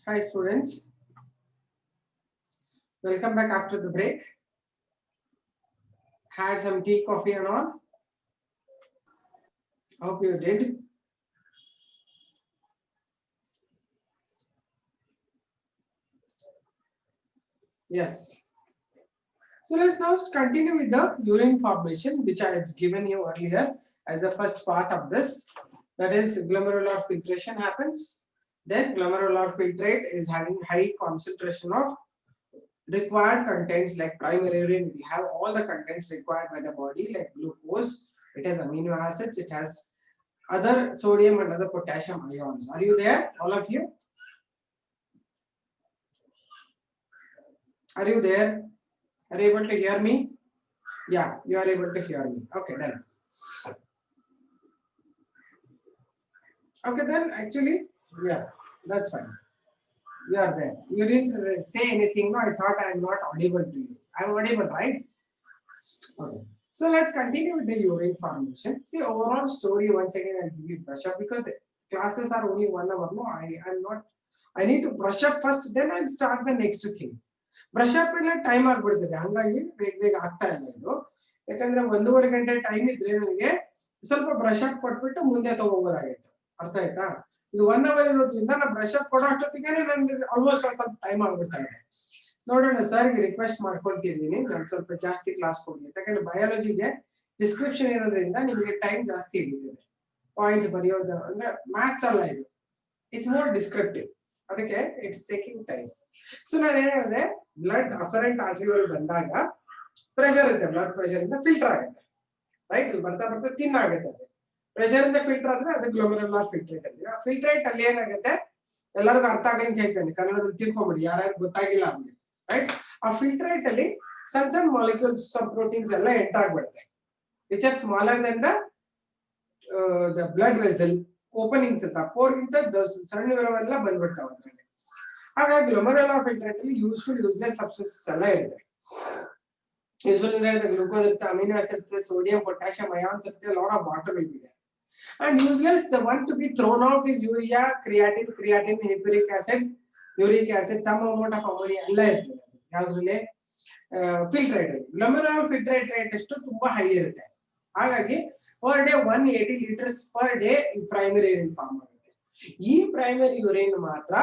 Hi students, welcome back after the break. Had some tea, coffee and all. Hope you did. Yes. So let's now continue with the urine formation, which I had given you earlier as the first part of this. That is, glomerular filtration happens. Then glomerular filtrate is having high concentration of required contents like primary urine. We have all the contents required by the body like glucose, it has amino acids, it has other sodium and other potassium ions. Are you there, all of you? Are you there? Are you able to hear me? Yeah, you are able to hear me. Okay, done. Okay, then actually, yeah, that's fine. You are there. You didn't say anything. No, I thought I am not audible to you. I am audible, right? Okay. So let's continue with the urine formation. See, overall story once again I'll give you brush up because classes are only 1 hour. No, I am not. I need to brush up first, then I'll start the next thing. Brush up ಎಲ್ಲ time ಆಗ್ಬಿಡ್ತದೆ, ಹಂಗಾಗಿ ಬೇಗ ಆಗ್ತಾ ಇಲ್ಲ ಇದು. ಯಾಕಂದ್ರೆ 1.5 ಗಂಟೆ time ಇದ್ರೆ ನನಗೆ ಸ್ವಲ್ಪ ಬ್ರಷ್ ಅಪ್ ಕೊಟ್ಬಿಟ್ಟು ಮುಂದೆ ತಗೋಬೋದಾಗಿತ್ತು. ಅರ್ಥ ಆಯ್ತಾ? ಇದು 1 ಅವರ್ ಇರೋದ್ರಿಂದ ನಾನು ಬ್ರಷ್ ಅಪ್ ಕೊಡೋ ಅಷ್ಟೊತ್ತಿಗೆ ನನಗೆ ಆಲ್ಮೋಸ್ಟ್ ಸ್ವಲ್ಪ ಟೈಮ್ ಆಗ್ಬಿಡ್ತಾ ಇದೆ. ನೋಡೋಣ, ಸರ್ಗೆ ರಿಕ್ವೆಸ್ಟ್ ಮಾಡ್ಕೊಳ್ತಿದ್ದೀನಿ ನಾನು ಸ್ವಲ್ಪ ಜಾಸ್ತಿ ಕ್ಲಾಸ್ ಕೊಡಿ. ಯಾಕಂದ್ರೆ ಬಯಾಲಜಿಗೆ ಡಿಸ್ಕ್ರಿಪ್ಷನ್ ಇರೋದ್ರಿಂದ ನಿಮಗೆ ಟೈಮ್ ಜಾಸ್ತಿ ಹಿಡಿತದೆ. ಪಾಯಿಂಟ್ಸ್ ಬರೆಯೋದು ಅಂದ್ರೆ ಮ್ಯಾಥ್ಸ್ ಅಲ್ಲ ಇದು, ಇಟ್ಸ್ ಮೋರ್ ಡಿಸ್ಕ್ರಿಪ್ಟಿವ್, ಅದಕ್ಕೆ ಇಟ್ಸ್ ಟೇಕಿಂಗ್ ಟೈಮ್. ಸೊ ನಾನು ಏನಿದೆ, ಬ್ಲಡ್ ಅಫರೆಂಟ್ ಆರ್ಟರಿಯಲ್ ಬಂದಾಗ ಪ್ರೆಷರ್ ಇರುತ್ತೆ, ಬ್ಲಡ್ ಪ್ರೆಷರ್ ಇಂದ ಫಿಲ್ಟರ್ ಆಗುತ್ತೆ, ರೈಟ್? ಬರ್ತಾ ಬರ್ತಾ ತಿನ್ ಆಗುತ್ತೆ. ಅದು ಪ್ರೆಷರ್ ಇಂದ ಫಿಲ್ಟರ್ ಆದ್ರೆ ಅದು ಗ್ಲೋಮೆರುಲಾರ್ ಫಿಲ್ಟ್ರೇಟ್ ಅಂತೀವಿ. ಆ ಫಿಲ್ಟ್ರೇಟ್ ಅಲ್ಲಿ ಏನಾಗುತ್ತೆ, ಎಲ್ಲರಿಗೂ ಅರ್ಥ ಆಗಲಿ ಅಂತ ಹೇಳ್ತೇನೆ, ಕನ್ನಡದಲ್ಲಿ ತಿಳ್ಕೊಂಬಿಡಿ ಯಾರ್ಯಾರು ಗೊತ್ತಾಗಿಲ್ಲ ಅವ್ರಿಗೆ, ರೈಟ್? ಆ ಫಿಲ್ಟ್ರೇಟ್ ಅಲ್ಲಿ ಸಣ್ಣ ಸಣ್ಣ ಮಾಲಿಕ್ಯೂಲ್ಸ್ ಪ್ರೋಟೀನ್ಸ್ ಎಲ್ಲ ಎಂಟರ್ ಆಗ್ಬಿಡುತ್ತೆ, which are smaller than the blood vessel openings ಅಂತ, ಪೋರ್ಗಿಂತ ಸಣ್ಣವೆಲ್ಲ ಬಂದ್ಬಿಡ್ತಾವೆ ಅದ್ರಲ್ಲಿ. ಹಾಗಾಗಿ ಗ್ಲೋಮೆರುಲಾರ್ ಫಿಲ್ಟ್ರೇಟ್ ಅಲ್ಲಿ ಯೂಸ್ಫುಲ್ ಯೂಸ್ಲೆಸ್ ಸಬ್ಸ್ಟೆನ್ಸಸ್ ಎಲ್ಲ ಇರುತ್ತೆ. ಯೂಸ್ಫುಲ್ ಇರುತ್ತೆ, ಗ್ಲೂಕೋಸ್ ಇರುತ್ತೆ, amino acids, sodium, potassium ions ಇರುತ್ತೆ, lot of water will be there. And useless, the one to be thrown out is urea, creatine, uric acid, some amount of ammonia ಎಲ್ಲ ಇರ್ತದೆ ಯಾವ್ದ್ರಲ್ಲಿ, filtrate ಅಲ್ಲಿ. ಗ್ಲೋಮೆರುಲಾರ್ filtrate rate ಎಷ್ಟು ತುಂಬಾ high ಇರುತ್ತೆ. ಹಾಗಾಗಿ per day 180 litres per day primary urine form ಆಗುತ್ತೆ. ಈ ಪ್ರೈಮರಿ ಯೂರಿನ್ ಮಾತ್ರ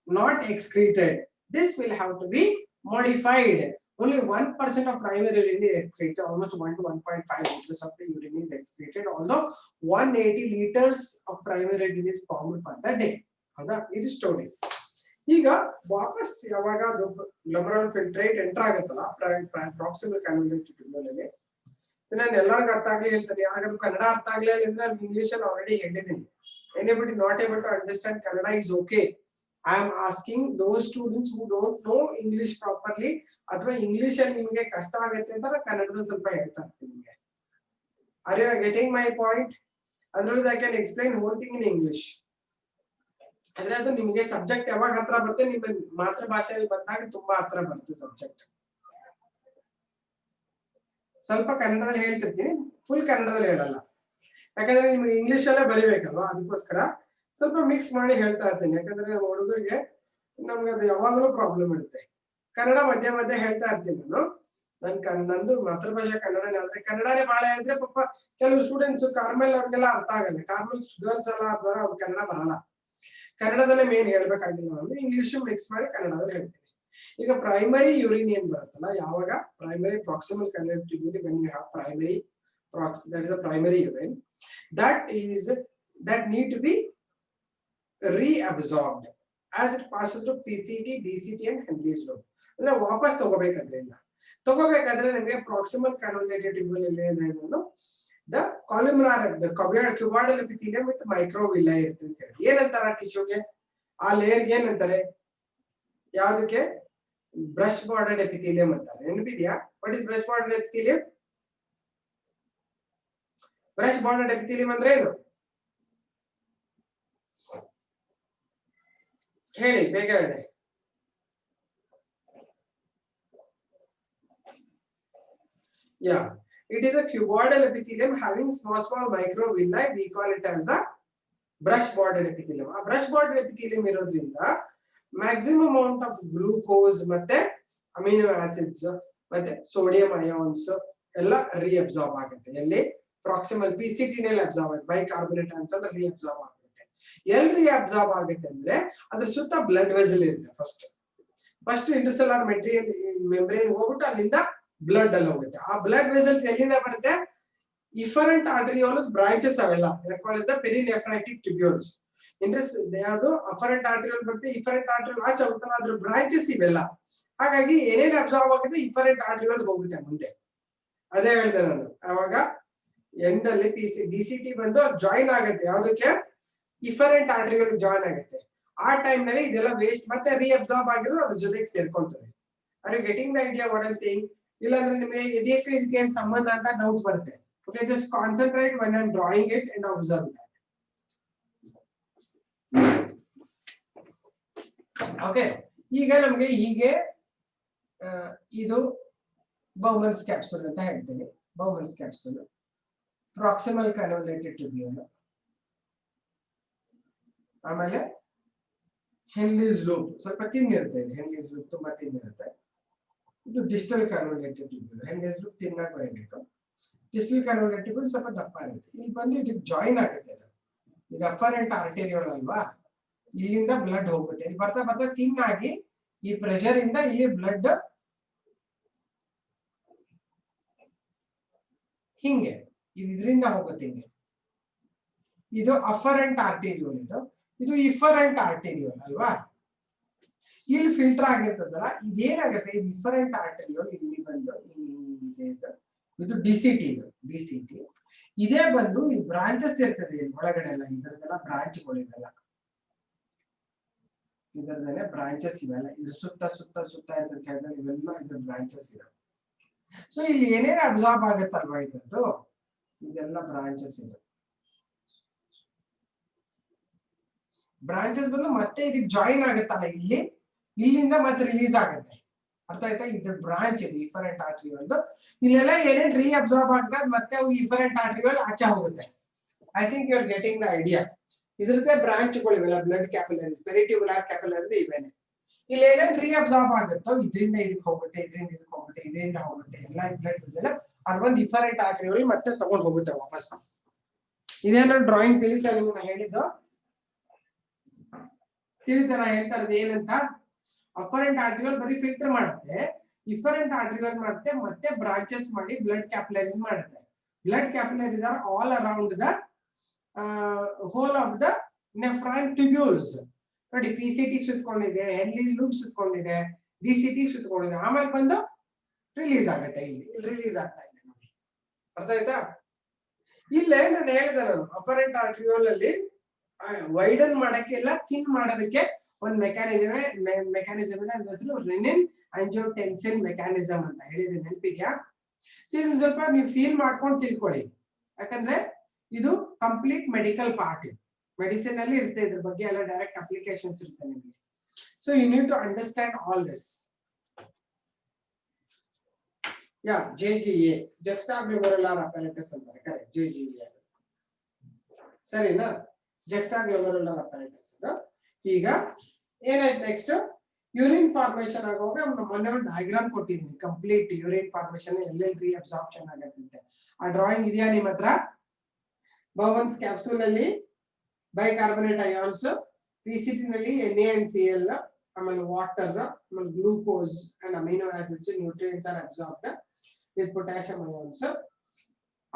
not excreted. This will have to be modified. Only 1% of primary urine is excreted. Almost 1 to 1.5 liters of the urine is excreted. Although 180 liters of primary urine is formed per the day. ಹೌದಾ? ಇದು story. ಈಗ ವಾಪಸ್ ಯಾವಾಗ ಗ್ಲೋಮೆರುಲಾರ್ filtrate enter ಆಗುತ್ತಲ್ಲ proximal ಕನ್ವಲ್ಯೂಟೆಡ್ tubule ಅಲ್ಲಿ, ನಾನು ಎಲ್ಲರಿಗೂ ಅರ್ಥ ಆಗ್ಲಿ ಹೇಳ್ತೇನೆ. ಯಾರಿಗಾದ್ರು ಕನ್ನಡ ಅರ್ಥ ಆಗ್ಲಿಲ್ಲ ಅಂದ್ರೆ ಇಂಗ್ಲಿಷ್ ಅಲ್ಲಿ ಆಲ್ರೆಡಿ ಹೇಳಿದ್ದೀನಿ. Anybody not able to understand Kannada is okay. I am asking those students who don't know English properly, ಅಥವಾ ಇಂಗ್ಲಿಷ್ ಅಲ್ಲಿ ನಿಮಗೆ ಕಷ್ಟ ಆಗುತ್ತೆ ಅಂತ ಕನ್ನಡದಲ್ಲಿ ಸ್ವಲ್ಪ ಹೇಳ್ತಾ ಇರ್ತೀನಿ ನಿಮಗೆ. Are you getting my point? Otherwise I can explain whole thing in English. ಅಂದ್ರೆ ಅದು ನಿಮಗೆ ಸಬ್ಜೆಕ್ಟ್ ಯಾವಾಗ ಹತ್ರ ಬರುತ್ತೆ, ನಿಮ್ಮ ಮಾತೃ ಭಾಷೆಯಲ್ಲಿ ಬಂದಾಗ ತುಂಬಾ ಹತ್ರ ಬರುತ್ತೆ ಸಬ್ಜೆಕ್ಟ್. ಸ್ವಲ್ಪ ಕನ್ನಡದಲ್ಲಿ ಹೇಳ್ತಿರ್ತೀನಿ, ಫುಲ್ ಕನ್ನಡದಲ್ಲಿ ಹೇಳಲ್ಲ, ಯಾಕಂದ್ರೆ ನಿಮ್ಗೆ ಇಂಗ್ಲಿಷ್ ಅಲ್ಲೇ ಬರಿಬೇಕಲ್ವಾ, ಅದಕ್ಕೋಸ್ಕರ ಸ್ವಲ್ಪ ಮಿಕ್ಸ್ ಮಾಡಿ ಹೇಳ್ತಾ ಇರ್ತೀನಿ. ಯಾಕಂದ್ರೆ ನಮ್ಮ ಹುಡುಗರಿಗೆ ನಮ್ಗೆ ಅದು ಯಾವಾಗಲೂ ಪ್ರಾಬ್ಲಮ್ ಇರುತ್ತೆ. ಕನ್ನಡ ಮಧ್ಯ ಮಧ್ಯೆ ಹೇಳ್ತಾ ಇರ್ತೀನಿ ನಾನು. ನಂದು ಮಾತೃಭಾಷೆ ಕನ್ನಡನೇ, ಆದ್ರೆ ಕನ್ನಡನೇ ಬಹಳ ಹೇಳಿದ್ರೆ ಪಾಪ ಕೆಲವು ಸ್ಟೂಡೆಂಟ್ಸ್ ಕಾರ್ಮೆಲ್ ಅವ್ರಿಗೆಲ್ಲ ಅರ್ಥ ಆಗಲ್ಲ. ಕಾರ್ಮೆಲ್ ಗರ್ಲ್ಸ್ ಎಲ್ಲ ಅವ್ರು ಕನ್ನಡ ಬರಲ್ಲ, ಕನ್ನಡದಲ್ಲೇ ಮೇನ್ ಹೇಳ್ಬೇಕಾಗಿಲ್ಲ ಅಂದ್ರೆ ಇಂಗ್ಲಿಷ್ ಮಿಕ್ಸ್ ಮಾಡಿ ಕನ್ನಡದಲ್ಲಿ ಹೇಳ್ತೀನಿ. ಈಗ ಪ್ರೈಮರಿ ಯೂರಿನ್ ಏನ್ ಬರುತ್ತಲ್ಲ, ಯಾವಾಗ primary proximal ಕನ್ವಲ್ಯೂಟೆಡ್ tubule, when you have primary that is the primary urine that need to be reabsorbed as it passes through PCT, DCT and Henle's lobe. ಅಂದ್ರೆ ವಾಪಸ್ ತಗೋಬೇಕಾದ್ರೆ ನಮಗೆ ಪ್ರಾಕ್ಸಿಮಲ್ ಕನ್ವಲ್ಯೂಟೆಡ್ ಟ್ಯೂಬ್ಯೂಲ್ ಅಲ್ಲಿ ಏನಿದೆ, the columnar, the cuboidal epithelium with microvilli ಇರುತ್ತೆ ಅಂತ ಹೇಳಿ. ಏನಂತಾರೆ ಆ ಟಿಶ್ಯೂಗೆ, ಆ ಲೇಯರ್ಗೆ ಏನಂತಾರೆ, ಯಾವ್ದಕ್ಕೆ? ಬ್ರಷ್ ಬಾರ್ಡರ್ಡ್ ಎಪಿಥೆಲಿಯಂ ಅಂತಾರೆ. ನೆನಪಿದ್ಯಾ? What is brush bordered epithelium? Brush bordered epithelium ಅಂದ್ರೆ ಏನು ಹೇಳಿ, ಬೇಗ ಹೇಳಿ. Yeah, it is a cuboidal epithelium having small microvilli. We call it as the brush bordered epithelium. ಆ brush bordered epithelium ಇರೋದ್ರಿಂದ maximum amount of glucose ಮತ್ತೆ amino acids ಮತ್ತೆ sodium ions ಎಲ್ಲ ರೀಅಬ್ಸಾರ್ಬ್ ಆಗುತ್ತೆ. ಎಲ್ಲಿ ಪ್ರಾಕ್ಸಿಮಲ್ PCT ನಲ್ಲಿ ಅಬ್ಸಾರ್ಬ್ ಆಗುತ್ತೆ, bicarbonate ions ಎಲ್ಲ ರೀಅಬ್ಸಾರ್ಬ್ ಆಗುತ್ತೆ. ಎಲ್ಲಿ ರೀಅಬ್ಸಾರ್ಬ್ ಆಗುತ್ತೆ ಅಂದ್ರೆ ಅದ್ರ ಸುತ್ತ ಬ್ಲಡ್ ವೆಸಲ್ ಇರುತ್ತೆ. ಫಸ್ಟ್ ಇಂಟರ್ಸೆಲ್ಯುಲರ್ ಮೆಂಬ್ರೇನ್ ಹೋಗ್ಬಿಟ್ಟು ಅಲ್ಲಿಂದ ಬ್ಲಡ್ ಅಲ್ಲಿ ಹೋಗುತ್ತೆ. ಆ ಬ್ಲಡ್ ವೆಸಲ್ಸ್ ಎಲ್ಲಿಂದ ಬರುತ್ತೆ? ಇಫರೆಂಟ್ ಆರ್ಟರಿಯೋಲ್ ಬ್ರಾಂಚಸ್ ಅವೆಲ್ಲ ಪೆರಿನೆಫ್ರೈಟಿಕ್ ಟ್ಯೂಬ್ಯೂಲ್ಸ್. ಯಾವುದು ಅಫರೆಂಟ್ ಆರ್ಟರಿಯೋಲ್ ಬರುತ್ತೆ, ಇಫರೆಂಟ್ ಆರ್ಟರಿಯೋಲ್ ಆಚೆ ಹೋಗ್ತಲ್ಲ, ಅದ್ರ ಬ್ರಾಂಚಸ್ ಇವೆಲ್ಲ. ಹಾಗಾಗಿ ಏನೇನು ಅಬ್ಸಾರ್ಬ್ ಆಗುತ್ತೆ ಇಫರೆಂಟ್ ಆರ್ಟರಿಯೋಲ್ ಹೋಗುತ್ತೆ ಮುಂದೆ. ಅದೇ ಹೇಳಿದೆ ನಾನು ಅವಾಗ ಎಂಡ್ ಅಲ್ಲಿ DCT ಬಂದು ಜಾಯಿನ್ ಆಗುತ್ತೆ. ಯಾವ್ದಕ್ಕೆ? ಇಫರೆಂಟ್ ಆರ್ಟರಿಯೋಲ್ ಜಾಯಿನ್ ಆಗುತ್ತೆ. ಆ ಟೈಮ್ ನಲ್ಲಿ ಇದೆಲ್ಲ ವೇಸ್ಟ್ ಮತ್ತೆ ರೀಅಬ್ಸಾರ್ಬ್ ಆಗಿರೋ ಅದ್ರ ಜೊತೆಗೆ ಸೇರ್ಕೊಂತದೆ. Are you getting the idea what I am saying? ಇಲ್ಲಾಂದ್ರೆ ನಿಮಗೆ ಇದಕ್ಕೆ ಏನ್ ಸಂಬಂಧ ಅಂತ ಡೌಟ್ ಬರುತ್ತೆ. Okay, just concentrate when I'm drawing it and observe that. Okay, ಈಗ ನಮಗೆ ಹೀಗೆ ಇದು ಬೌಮನ್ಸ್ ಕ್ಯಾಪ್ಸುಲ್ ಅಂತ ಹೇಳ್ತೀನಿ. Bowman's capsule, proximal convoluted tubule, ಆಮೇಲೆ ಹೆನ್ಲಿಸ್ ಲೂಪ್ ಸ್ವಲ್ಪ ತಿನ್ನಿರುತ್ತೆ. ಹೆನ್ಲಿಸ್ ಲೂಪ್ ತುಂಬಾ ತಿನ್ನಿರುತ್ತೆ. ಇದು ಡಿಸ್ಟಲ್ ಕನ್ವಲೇಟೆಡ್ ಟ್ಯೂಬ್ಯೂಲ್. ಹೆನ್ಲಿಸ್ ಲೂಪ್ ತಿನ್ನಾಗಿ ಬರಬೇಕು. ಡಿಸ್ಟಲ್ ಕನ್ವಲೇಟೆಡ್ ಟ್ಯೂಬ್ಯೂಲ್ ಸ್ವಲ್ಪ ದಪ್ಪ ಇರುತ್ತೆ. ಇಲ್ಲಿ ಬಂದು ಇದಕ್ಕೆ ಜಾಯಿನ್ ಆಗುತ್ತೆ. ಇದು ಅಫರೆಂಟ್ ಆರ್ಟರಿಯೋಲ್ ಅಲ್ವಾ, ಇಲ್ಲಿಂದ ಬ್ಲಡ್ ಹೋಗುತ್ತೆ. ಇಲ್ಲಿ ಬರ್ತಾ ಬರ್ತಾ ಥಿನ್ ಆಗಿ ಈ ಪ್ರೆಷರ್ ಇಂದ ಇಲ್ಲಿ ಬ್ಲಡ್ ಹಿಂಗೆ ಇದರಿಂದ ಹೋಗುತ್ತೆ. ಹಿಂಗೆ ಇದು ಅಫರೆಂಟ್ ಆರ್ಟರಿಯೋಲ್, ಇದು ಇಫರೆಂಟ್ ಆರ್ಟರಿಯೋಲ್ ಅಲ್ವಾ. ಇಲ್ಲಿ ಫಿಲ್ಟರ್ ಆಗಿರ್ತದಲ್ಲ, ಇದೇನಾಗುತ್ತೆ, ಇದು ಇಫರೆಂಟ್ ಆರ್ಟರಿಯೋಲ್ ಇಲ್ಲಿ ಬಂದು ಇದು DCT. ಇದೇ ಬಂದು ಈ ಬ್ರಾಂಚಸ್ ಇರ್ತದೆ ಒಳಗಡೆ ಎಲ್ಲ. ಇದರದೆಲ್ಲ ಬ್ರಾಂಚ್ಗಳು ಇವೆಲ್ಲ, ಇದರದೆಲ್ಲ ಬ್ರಾಂಚಸ್ ಇವೆಲ್ಲ. ಇದ್ರ ಸುತ್ತ ಸುತ್ತ ಸುತ್ತ ಅಂತ ಹೇಳಿದ್ರೆ ಇವೆಲ್ಲ ಇದ್ರ ಬ್ರಾಂಚಸ್ ಇವೆ. ಸೊ ಇಲ್ಲಿ ಏನೇನು ಅಬ್ಸಾರ್ಬ್ ಆಗುತ್ತಲ್ವಾ ಇದ್ರದ್ದು, ಇದೆಲ್ಲ ಬ್ರಾಂಚಸ್ ಇದೆ. ಬ್ರಾಂಚಸ್ ಬಂದು ಮತ್ತೆ ಇದಕ್ಕೆ ಜಾಯಿನ್ ಆಗುತ್ತಲ್ಲ ಇಲ್ಲಿ, ಇಲ್ಲಿಂದ ಮತ್ತೆ ರಿಲೀಸ್ ಆಗುತ್ತೆ. ಅರ್ಥ ಆಯ್ತಾ? ಇದ್ರ ಬ್ರಾಂಚ್ ಇದೆ ಇಫರೆಂಟ್ ಆರ್ಟರಿಯೋಲ್. ಇಲ್ಲೆಲ್ಲ ಏನೇನು ರೀಅಬ್ಸಾರ್ಬ್ ಆಗ್ತದೆ ಮತ್ತೆ ಅವು ಇಫರೆಂಟ್ ಆರ್ಟರಿಯೋಲ್ ಆಚೆ ಹೋಗುತ್ತೆ. I think you are getting the idea. ಇದ್ರದ್ದೇ ಬ್ರಾಂಚ್ಗಳು ಇವೆಲ್ಲ, ಬ್ಲಡ್ ಕ್ಯಾಪಿಲರೀಸ್, ಪೆರಿಟ್ಯೂಬುಲರ್ ಕ್ಯಾಪಿಲರಿ ಇವೇನೆ. ಇಲ್ಲಿ ಏನೇನು ರೀಅಬ್ಸಾರ್ಬ್ ಆಗುತ್ತೋ ಇದರಿಂದ ಇದಕ್ಕೆ ಹೋಗುತ್ತೆ, ಇದರಿಂದ ಇದಕ್ಕೆ ಹೋಗುತ್ತೆ, ಇದರಿಂದ ಹೋಗುತ್ತೆ. ಎಲ್ಲ ಬ್ಲಡ್ ವೆಸಲ್ ಅದೊಂದು ಇಫರೆಂಟ್ ಆರ್ಟರಿಯೋಲ್ ಮತ್ತೆ ತಗೊಂಡು ಹೋಗುತ್ತೆ ವಾಪಸ್. ಇದೇನೋ ಡ್ರಾಯಿಂಗ್ ತಿಳಿತಾ ನಿಮ್ಗೆ ಹೇಳಿದ್ದು? ತಿಳಿತಾ ನಾ ಹೇಳ್ತಾ ಇರೋದು ಏನಂತ? ಅಫರೆಂಟ್ ಆರ್ಟರಿಯೋಲ್ ಬರೀ ಫಿಲ್ಟರ್ ಮಾಡುತ್ತೆ, ಇಫರೆಂಟ್ ಆರ್ಟರಿಯೋಲ್ ಮಾಡುತ್ತೆ ಮತ್ತೆ ಬ್ರಾಂಚಸ್ ಮಾಡಿ ಬ್ಲಡ್ ಕ್ಯಾಪಿಲರೀಸ್ ಮಾಡುತ್ತೆ. Blood capillaries are all around the whole of the nephron tubules. ನೋಡಿ, PCT ಸುತ್ತಕೊಂಡಿದೆ, ಹೆನ್ಲಿ ಲೂಪ್ ಸುತ್ತಕೊಂಡಿದೆ, DCT ಸುತ್ತಕೊಂಡಿದೆ. ಆಮೇಲೆ ಬಂದು ರಿಲೀಸ್ ಆಗುತ್ತೆ. ಇಲ್ಲಿ ರಿಲೀಸ್ ಆಗ್ತಾ ಇದೆ ನೋಡಿ. ಅರ್ಥ ಆಯ್ತಾ? ಇಲ್ಲೇ ನಾನು ಹೇಳಿದೆ, ನಾನು ಅಫರೆಂಟ್ ಆರ್ಟರಿಯೋಲ್ ಅಲ್ಲಿ ವೈಡನ್ ಮಾಡಕ್ಕೆಲ್ಲ ಥಿನ್ ಮಾಡೋದಕ್ಕೆ ಒಂದು ಮೆಕ್ಯಾನಿಸಮ್ ಇದೆ. ಅದ್ರ ಹೆಸರು ರೆನಿನ್ ಆಂಜಿಯೋಟೆನ್ಸಿನ್ ಮೆಕ್ಯಾನಿಸಮ್ ಅಂತ ಹೇಳಿದೆ. ನೆನಪಿದ್ಯಾ? ಸೊ ಇದನ್ನ ಸ್ವಲ್ಪ ನೀವು ಫೀಲ್ ಮಾಡ್ಕೊಂಡು ತಿಳ್ಕೊಳ್ಳಿ. ಯಾಕಂದ್ರೆ ಇದು ಕಂಪ್ಲೀಟ್ ಮೆಡಿಕಲ್ ಪಾರ್ಟ್. ಮೆಡಿಸಿನ್ ಅಲ್ಲಿ ಇರುತ್ತೆ, ಇದ್ರ ಬಗ್ಗೆ ಎಲ್ಲ ಡೈರೆಕ್ಟ್ ಅಪ್ಲಿಕೇಶನ್ಸ್ ಇರುತ್ತೆ ನಿಮಗೆ. So you need to understand all this. JGA, juxtaglomerular apparatus ಅಂತಾರೆ. ಕರೆಕ್ಟ್, JGA ಸರಿನಾ? juxtaglomerular apparatus. ಈಗ ಏನಾಯ್ತು ನೆಕ್ಸ್ಟ್? ಯೂರಿನ್ ಫಾರ್ಮೇಶನ್ ಆಗುವಾಗ ಮೊನ್ನೆ ಒಂದು ಡಯಾಗ್ರಾಮ್ ಕೊಟ್ಟಿದ್ದೀನಿ. ಕಂಪ್ಲೀಟ್ ಯೂರಿನ್ ಫಾರ್ಮೇಶನ್ ಎಲ್ಲೆಲ್ಲಿ ಅಬ್ಸಾರ್ಪ್ಷನ್ ಆಗತ್ತೆ. ಆ ಡ್ರಾಯಿಂಗ್ ಇದೆಯಾ ನಿಮ್ಮ ಹತ್ರ? ಬೌಮನ್ಸ್ ಕ್ಯಾಪ್ಸೂಲ್ ಅಲ್ಲಿ ಬೈಕಾರ್ಬೊನೇಟ್ ಅಯಾನ್ಸ್, PCT ನಲ್ಲಿ NaCl, ಆಮೇಲೆ ವಾಟರ್, ಆಮೇಲೆ glucose and amino acids, nutrients are absorbed with potassium ions.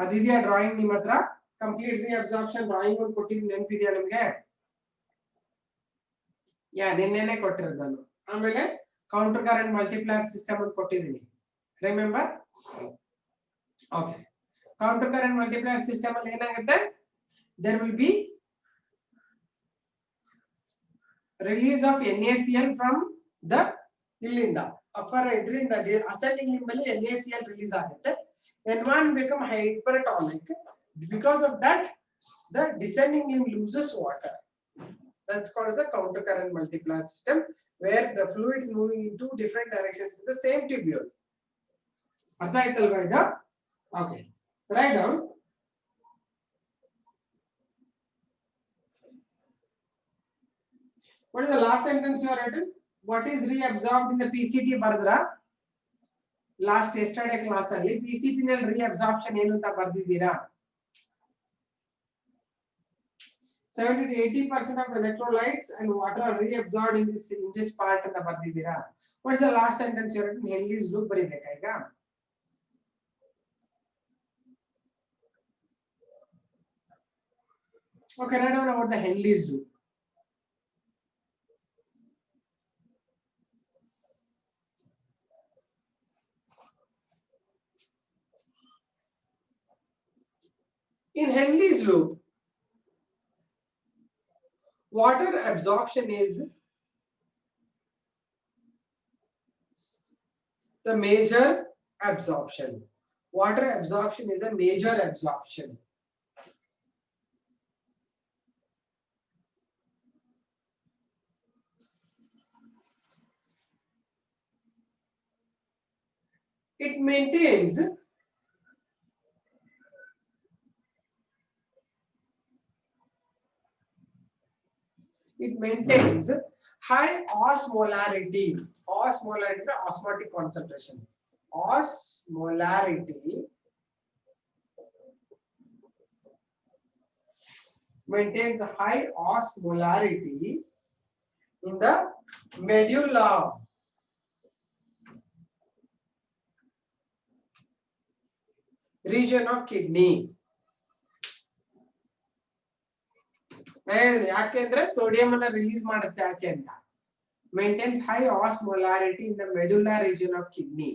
ಅದಿದೆಯಾ ಡ್ರಾಯಿಂಗ್ ನಿಮ್ಮ ಹತ್ರ? ಕಂಪ್ಲೀಟ್ ರೀಅಬ್ಸಾರ್ಪ್ಷನ್ ಡ್ರಾಯಿಂಗ್ ಒಂದು ಕೊಟ್ಟಿದ್ದೀನಿ, ನೆನಪಿದೆಯಾ ನಿಮ್ಗೆ? ನಿನ್ನೆನೆ ಕೊಟ್ಟಿರೋದು ನಾನು. ಆಮೇಲೆ ಕೌಂಟರ್ ಕರೆಂಟ್ ಮಲ್ಟಿಪ್ಲೈಯರ್ ಸಿಸ್ಟಮ್ ಅಂತ ಕೊಟ್ಟಿದ್ದೀನಿ, remember? Okay, counter current multiplier system ಅಲ್ಲಿ ಏನಾಗುತ್ತೆ? There will be release of NaCl from the ಇಲ್ಲಿಂದ ಇದರಿಂದ ಅಸೆಂಡಿಂಗ್ ಲಿಂಬ್ ಅಲ್ಲಿ NaCl ರಿಲೀಸ್ ಆಗುತ್ತೆ. N1 become hypertonic. Because of that, the descending limb loses water. That's called the counter current multiplier system, where the fluid is moving in two different directions in the same tubule. Artha aitalva ida? Okay, write down. What is the last sentence you are written? What is reabsorbed in the PCT ಬರದ್ರಾ last yesterday class ಅಲ್ಲಿ PCT ನಲ್ಲಿ reabsorption ಏನು ಅಂತ ಬರ್ದಿದ್ದೀರಾ 70 to 80% of electrolytes and water are reabsorbed in this part ಅಂತ ಬರ್ದಿದ್ದೀರಾ what is the last sentence you written Henle's loop ಬರಿಬೇಕಾ ಈಗ okay write down about the Henle's loop in Henle's loop water absorption is the major absorption. Water absorption is a major absorption. It maintains high osmolarity. Osmolarity is osmotic concentration. Osmolarity maintains high osmolarity in the medulla region of kidney. ಯಾಕೆಂದ್ರೆ sodium ಅನ್ನ release ಮಾಡುತ್ತೆ ಆಚೆ ಅಂತ maintains high osmolarity in the medulla region of kidney.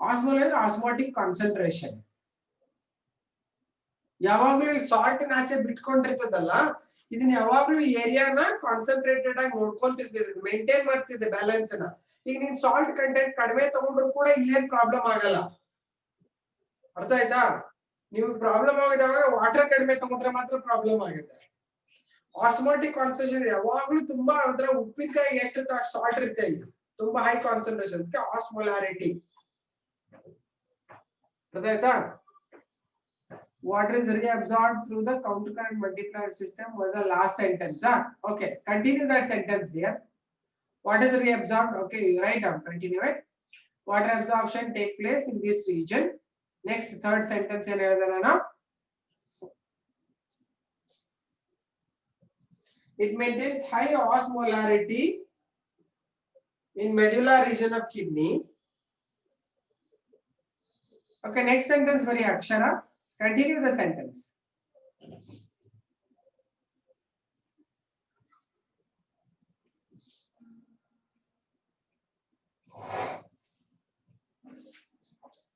Osmolar osmotic concentration. ಯಾವಾಗಲೂ ಈ salt ಆಚೆ ಬಿಟ್ಕೊಂಡಿರ್ತದಲ್ಲ ಇದನ್ನ ಯಾವಾಗಲೂ ಈ ಏರಿಯಾನ ಕಾನ್ಸಂಟ್ರೇಟೆಡ್ ಆಗಿ ನೋಡ್ಕೊಂತಿರ್ತಿದೆ ಮೇಂಟೈನ್ ಮಾಡ್ತಿದೆ ಬ್ಯಾಲೆನ್ಸ್ ನ ಈಗ ನೀನ್ ಸಾಲ್ಟ್ ಕಂಟೆಂಟ್ ಕಡಿಮೆ ತಗೊಂಡ್ರು ಕೂಡ ಇಲ್ಲೇನ್ ಪ್ರಾಬ್ಲಮ್ ಆಗಲ್ಲ ಅರ್ಥ ಆಯ್ತಾ ನೀವು ಪ್ರಾಬ್ಲಮ್ ಆಗಿದಾಗ ವಾಟರ್ ಕಡಿಮೆ ತಗೊಂಡ್ರೆ ಮಾತ್ರ ಪ್ರಾಬ್ಲಮ್ ಆಗುತ್ತೆ ಆಸ್ಮೋಟಿಕ್ ಕಾನ್ಸಂಟ್ರೇಷನ್ ಯಾವಾಗಲೂ ತುಂಬಾ ಅಂದ್ರೆ ಉಪ್ಪಿನಕಾಯಿ ಎಷ್ಟು ಸಾಲ್ಟ್ ಇರುತ್ತೆ ಇಲ್ಲಿ ತುಂಬಾ ಹೈ ಕಾನ್ಸಂಟ್ರೇಷನ್ ಅದಕ್ಕೆ ಆಸ್ಮೋಲಾರಿಟಿ ಗೊತ್ತಾಯ್ತಾ water is reabsorbed through the counter current multiplier system was the last sentence okay continue that sentence dear what is reabsorbed okay you write down continue it water absorption take place in this region next third sentence ಏನು ಹೇಳಿದಾರೆ ನಾನು it maintains high osmolarity in medulla region of kidney okay next sentence very akshara continue the sentence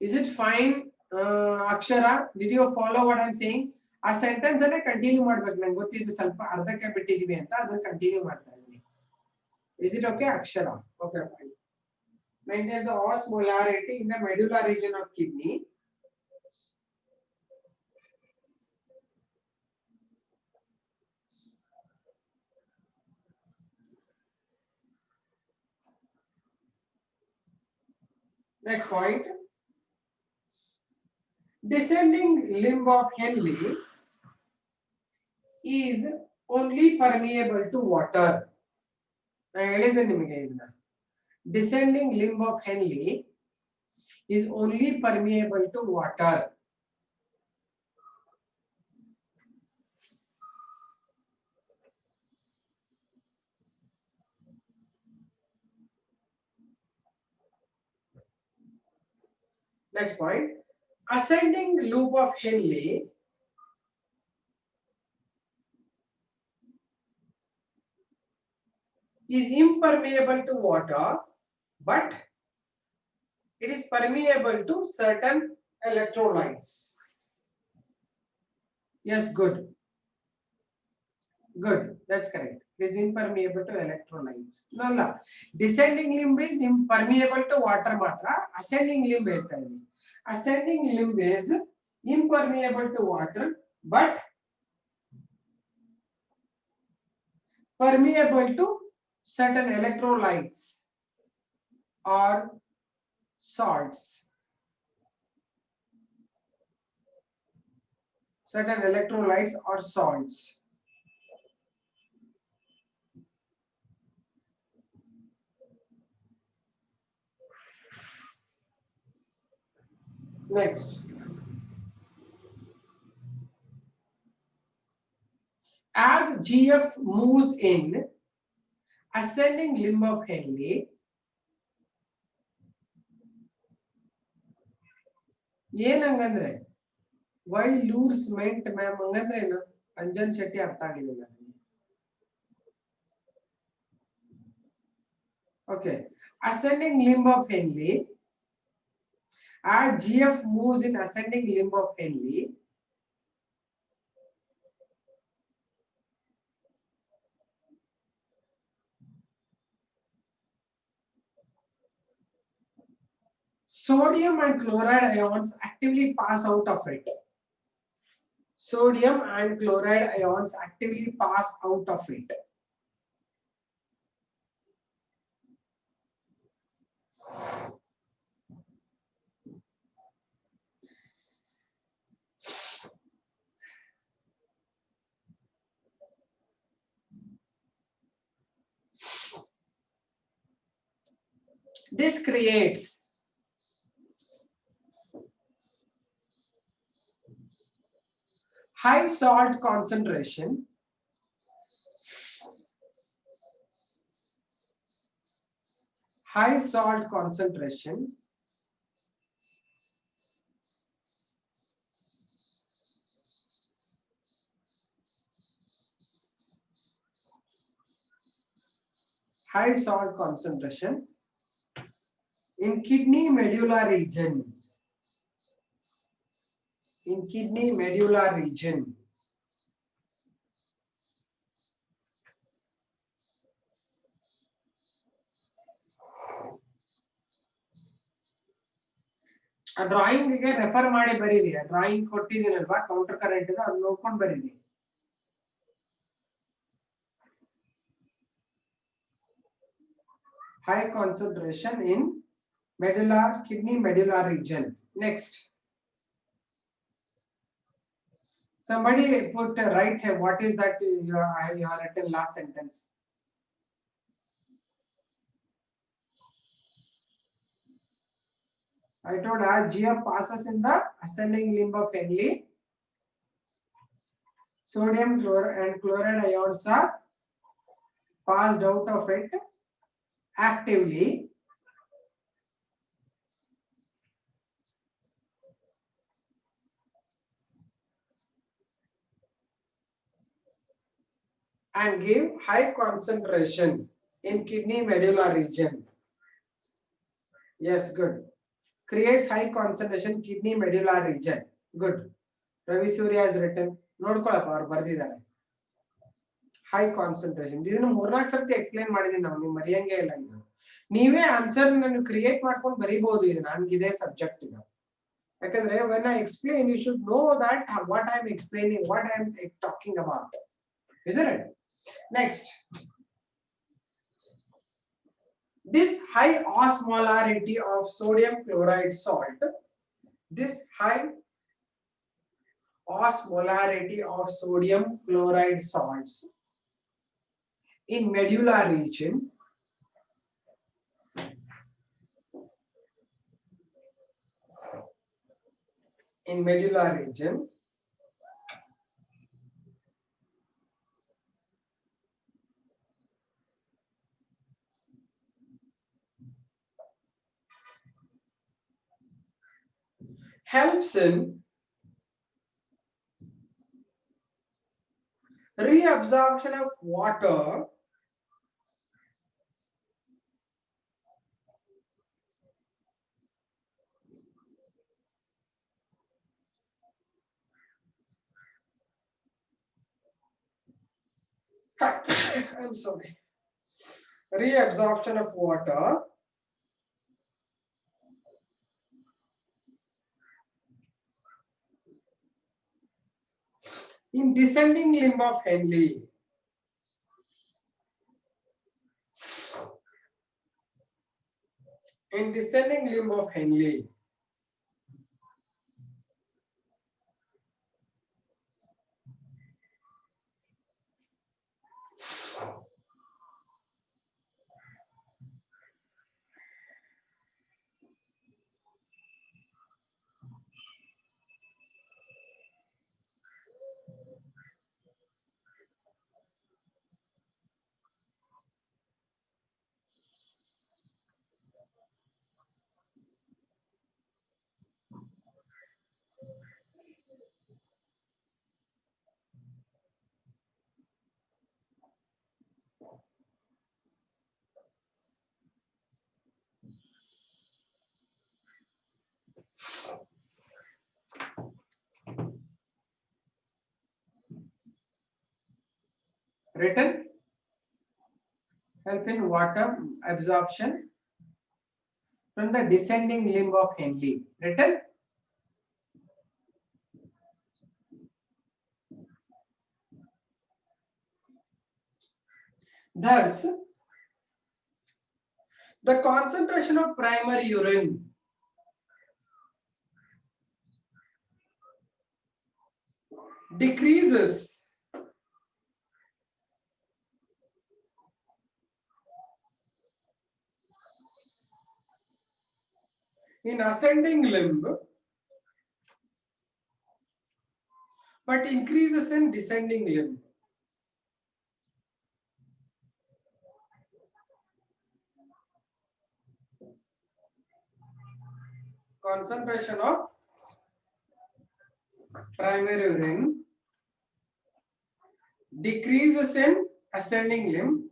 is it fine akshara did you follow what I'm saying ಆ sentence ಅಲ್ಲೇ continue ಮಾಡ್ಬೇಕು ನಂಗೆ ಗೊತ್ತಿದ್ದು ಸ್ವಲ್ಪ ಅರ್ಧಕ್ಕೆ ಬಿಟ್ಟಿದೀವಿ ಅಂತ ಅದನ್ನ ಕಂಟಿನ್ಯೂ ಮಾಡ್ತಾ ಇದ್ದೀನಿ is it okay akshara okay fine maintain the osmolarity in the medulla region of kidney next point descending limb of Henle is only permeable to water I ಹೇಳಿದೆ ನಿಮಗೆ ಇದನ್ನ descending limb of Henle is only permeable to water next point ascending loop of Henle is impermeable to water but it is permeable to certain electrolytes yes good that's correct it is impermeable to electrolytes no descending limb is impermeable to water matra ascending limb ಹೇಳ್ತಾ ಇದೀನಿ ascending limb is impermeable to water but permeable to certain electrolytes or salts certain electrolytes or salts Next, as GF moves in ascending limb of Henle, ಏನಂಗಂದ್ರೆ ವೈ ಲೂರ್ಸ್ ಮೆಂಟ್ ma'am ಹಂಗಂದ್ರೆ ಏನು ಅಂಜನ್ ಶೆಟ್ಟಿ ಅರ್ಥ ಆಗಲಿಲ್ಲ. Okay, ascending limb of Henle, as GF moves in ascending limb of Henle, sodium and chloride ions actively pass out of it. Sodium and chloride ions actively pass out of it. This creates high salt concentration, high salt concentration, high salt concentration in kidney medulla region. In kidney medulla region. ಆ drawing ಗೆ refer ಮಾಡಿ ಬರೀರಿ. Drawing ಕೊಟ್ಟಿದ್ದೀನಲ್ವಾ counter current ಇದೆ, ಅದನ್ನ ನೋಡ್ಕೊಂಡು ಬರೀರಿ. High concentration in medulla, kidney medulla region. Next, somebody put right here. What is that you have written last sentence? I told as GF passes in the ascending limb of Henle, sodium and chloride ions are passed out of it actively, and give high concentration in kidney medulla region. Yes, good. Creates high concentration kidney medulla region. Good. Ravi Surya has written. ನೋಡ್ಕೊಳ್ಳಪ್ಪ ಅವ್ರು ಬರ್ದಿದ್ದಾರೆ. High concentration ಇದನ್ನು 3-4 ಸರ್ತಿ explain ಮಾಡಿದೀನಿ ನಾವು, ನೀವು ಮರೆಯಂಗೆ ಇಲ್ಲ. ಇದು ನೀವೇ ಆನ್ಸರ್ ನಾನು ಕ್ರಿಯೇಟ್ ಮಾಡ್ಕೊಂಡು ಬರೀಬಹುದು. ಇದು ನನ್ಗಿದೆ ಸಬ್ಜೆಕ್ಟ್ ಇದು. ಯಾಕಂದ್ರೆ when I explain you should know that what I am explaining, what I am talking about, isn't it? Next, this high osmolarity of sodium chloride salt, this high osmolarity of sodium chloride salts in medulla region helps in reabsorption of water I'm sorry, reabsorption of water in descending limb of Henle. In descending limb of Henle. written, help in water absorption from the descending limb of Henle, written. Thus, the concentration of primary urine decreases in ascending limb but increases in descending limb. Concentration of primary urine decreases in ascending limb,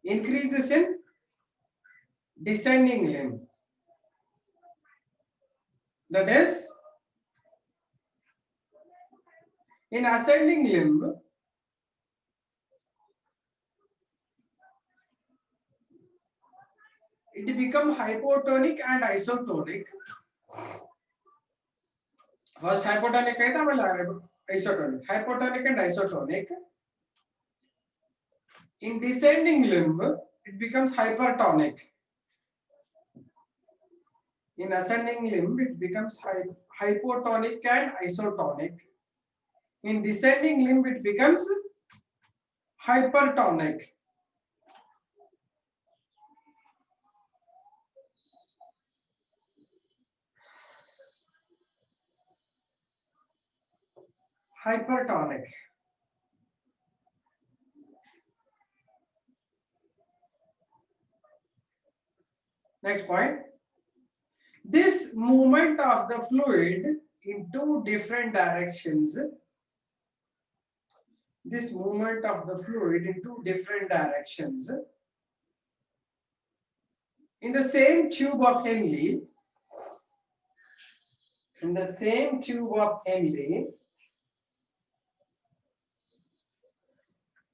increases in descending limb. That is, in ascending limb, it becomes hypotonic and isotonic. First hypotonic and isotonic. Hypotonic and isotonic. In descending limb, it becomes hypertonic. In ascending limb, it becomes hypotonic and isotonic. In descending limb, it becomes hypertonic. Hypertonic. Next point. This movement of the fluid in two different directions. This movement of the fluid in two different directions in the same tube of Henle. In the same tube of Henle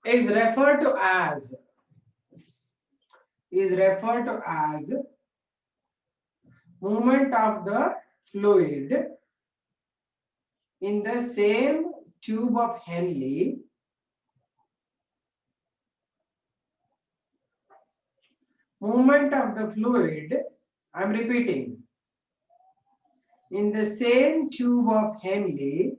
is referred to as movement of the fluid in the same tube of Henle movement of the fluid, I am repeating, in the same tube of Henle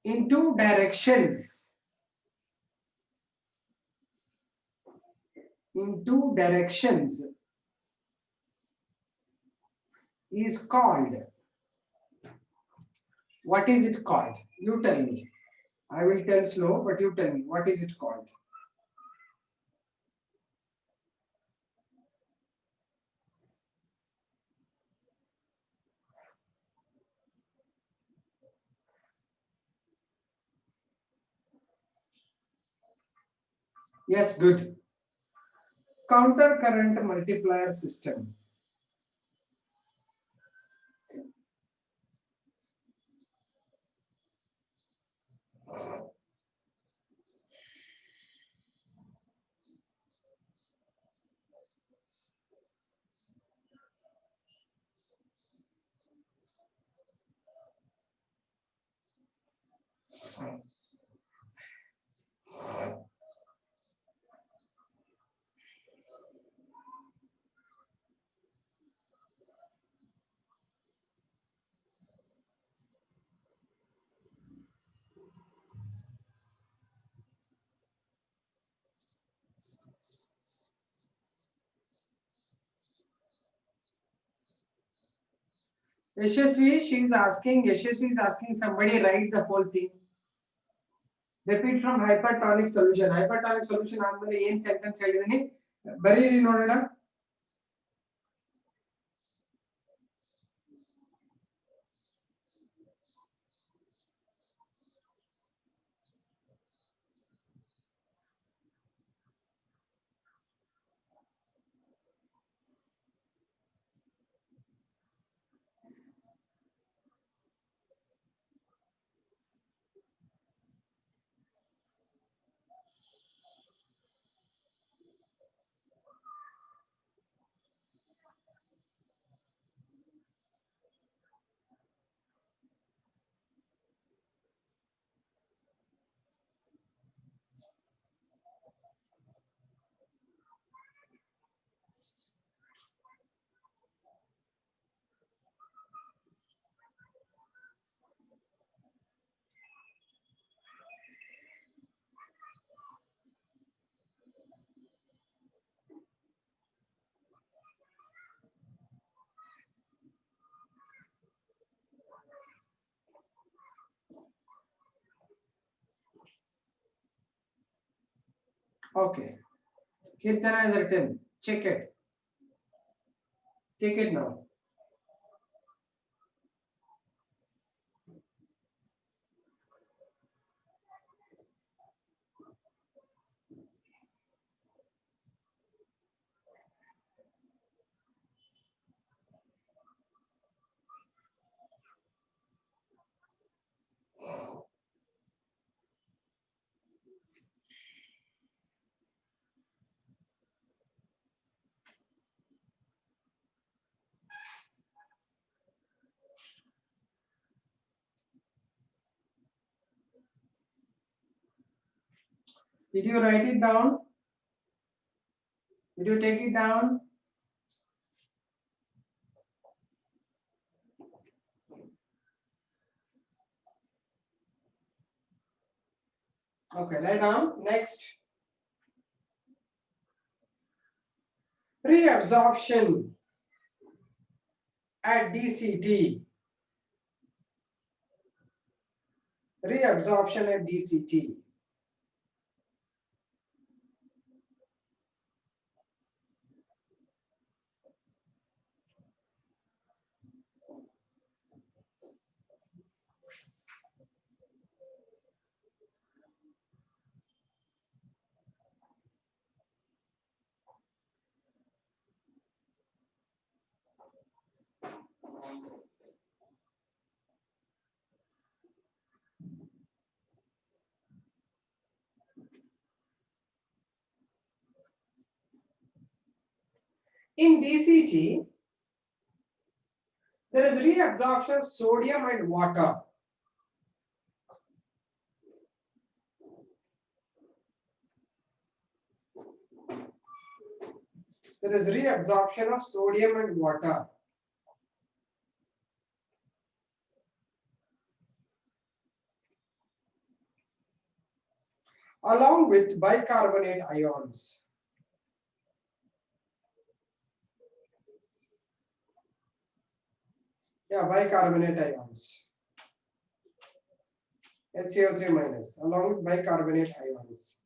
in two directions. In two directions is called. What is it called? You tell me. I will tell slow, but you tell me. What is it called? Yes, good. Counter current multiplier system. Yashasvi is asking somebody write the whole thing. Repeat from hypertonic solution. Hypertonic solution ಆದ್ಮೇಲೆ ಏನು sentence ಹೇಳಿದೀನಿ ಬರೀರಿ ನೋಡೋಣ. Okay. Kirtana is written. Check it. Check it now. Did you write it down? Did you take it down? Okay, lie down. Next. Reabsorption at DCT. Reabsorption at DCT. In DCT, there is reabsorption of sodium and water. There is reabsorption of sodium and water. Along with bicarbonate ions. Yeah, bicarbonate ions. HCl3 minus, along with bicarbonate ions.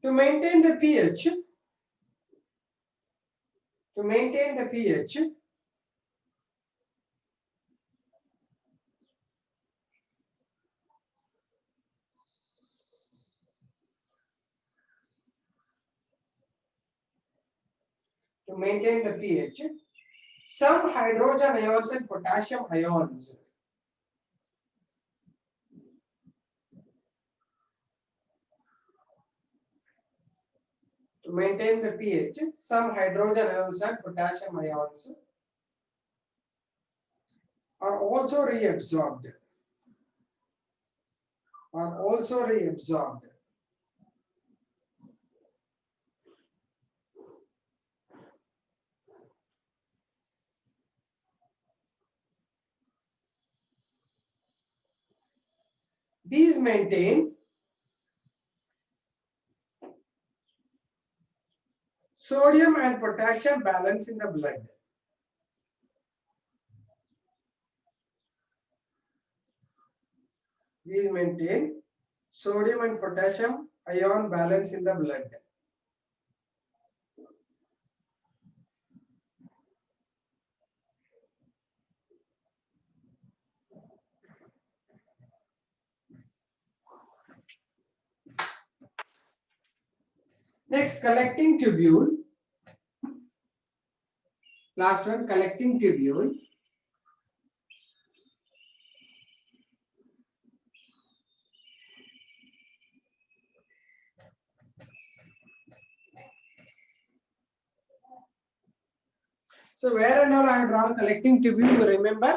To maintain the pH, to maintain the pH, some hydrogen ions and potassium ions to maintain the pH, some hydrogen ions and potassium ions are also reabsorbed. These maintain sodium and potassium balance in the blood. These maintain sodium and potassium ion balance in the blood. Next, collecting tubule. Last one, collecting tubule. So where and all I have drawn collecting tubule, you remember?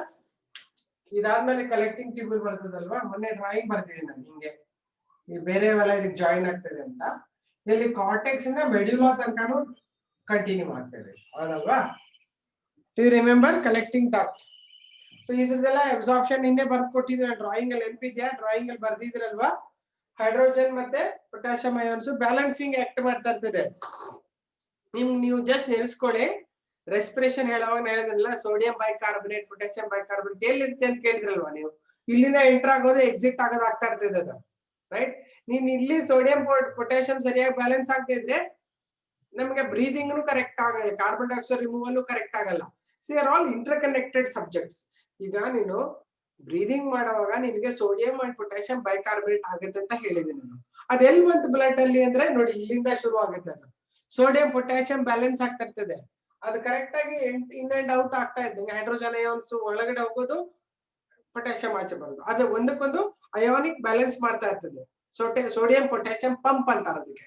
ಇದಾದ್ಮೇಲೆ collecting tubule ಬರ್ತದಲ್ವಾ ಮೊನ್ನೆ drawing ಬರ್ತಿದ್ದೀನಿ ನಾನು ಹಿಂಗೆ ಬೇರೆವೆಲ್ಲ ಇದಕ್ಕೆ join ಆಗ್ತದೆ ಅಂತ. ಇಲ್ಲಿ cortex ಇಂದ medulla ತನಕನೂ ಕಂಟಿನ್ಯೂ ಆಗ್ತದೆ, ಹೌದಲ್ವಾ? Do you remember collecting duct? So ಇದ್ರದೆಲ್ಲ ಅಬ್ಸಾರ್ಪ್ಷನ್ ನಿನ್ನೆ ಬರ್ದು ಕೊಟ್ಟಿದ್ರೆ ಡ್ರಾಯಿಂಗ್ ಅಲ್ಲಿ ನೆನಪಿದ್ಯಾ? ಡ್ರಾಯಿಂಗ್ ಅಲ್ಲಿ ಬರ್ದಿದ್ರಲ್ವಾ? ಹೈಡ್ರೋಜನ್ ಮತ್ತೆ ಪೊಟ್ಯಾಷಿಯಂ ಅಯಾನ್ಸ್ ಬ್ಯಾಲೆನ್ಸಿಂಗ್ ಆಕ್ಟ್ ಮಾಡ್ತಾ ಇರ್ತದೆ. ನೀವು ಜಸ್ಟ್ ನೆನೆಸ್ಕೊಳ್ಳಿ. ರೆಸ್ಪಿರೇಷನ್ ಹೇಳುವಾಗ ಹೇಳಿದ್ರಲ್ಲ, ಸೋಡಿಯಂ ಬೈಕಾರ್ಬನೇಟ್ ಪೊಟ್ಯಾಷಿಯಂ ಬೈಕಾರ್ಬನೇಟ್ ಎಲ್ಲಿರುತ್ತೆ ಅಂತ ಕೇಳಿದ್ರಲ್ವಾ ನೀವು? ಇಲ್ಲಿಂದ ಎಂಟರ್ ಆಗೋದು ಎಕ್ಸಿಟ್ ಆಗೋದು ಆಗ್ತಾ ಇರ್ತದೆ ಅದು, ರೈಟ್? ನೀನ್ ಇಲ್ಲಿ ಸೋಡಿಯಂ ಪೊಟ್ಯಾಷಿಯಂ ಸರಿಯಾಗಿ ಬ್ಯಾಲೆನ್ಸ್ ಆಗ್ತಿದ್ರೆ ನಮಗೆ ಬ್ರೀದಿಂಗ್ ಕರೆಕ್ಟ್ ಆಗಲ್ಲ, ಕಾರ್ಬನ್ ಡೈಆಕ್ಸೈಡ್ ರಿಮೂವಲ್ ಕರೆಕ್ಟ್ ಆಗಲ್ಲ. C are all inter connected subjects. ಈಗ ನೀನು ಬ್ರೀದಿಂಗ್ ಮಾಡುವಾಗ ನಿನಗೆ ಸೋಡಿಯಂ ಅಂಡ್ ಪೊಟ್ಯಾಷಿಯಂ ಬೈಕಾರ್ಬನೇಟ್ ಆಗುತ್ತೆ ಅಂತ ಹೇಳಿದ್ದೀನಿ ನಾನು. ಅದೆಲ್ಲಿ ಬಂತು ಬ್ಲಡ್ ಅಲ್ಲಿ ಅಂದ್ರೆ ನೋಡಿ, ಇಲ್ಲಿಂದ ಶುರು ಆಗುತ್ತೆ ಅದು. ಸೋಡಿಯಂ ಪೊಟ್ಯಾಷಿಯಂ ಬ್ಯಾಲೆನ್ಸ್ ಆಗ್ತಾ ಇರ್ತದೆ, ಅದು ಕರೆಕ್ಟ್ ಆಗಿ ಇನ್ ಅಂಡ್ ಔಟ್ ಆಗ್ತಾ ಇದ್ದಂಗೆ ಹೈಡ್ರೋಜನ್ ಅಯಾನ್ಸ್ ಒಳಗಡೆ ಹೋಗೋದು, ಪೊಟ್ಯಾಷಿಯಂ ಆಚೆ ಬರೋದು, ಅದು ಒಂದಕ್ಕೊಂದು ಅಯಾನಿಕ್ ಬ್ಯಾಲೆನ್ಸ್ ಮಾಡ್ತಾ ಇರ್ತದೆ. ಸೋಡಿಯಂ ಪೊಟ್ಯಾಷಿಯಂ ಪಂಪ್ ಅಂತಾರೆ ಅದಕ್ಕೆ.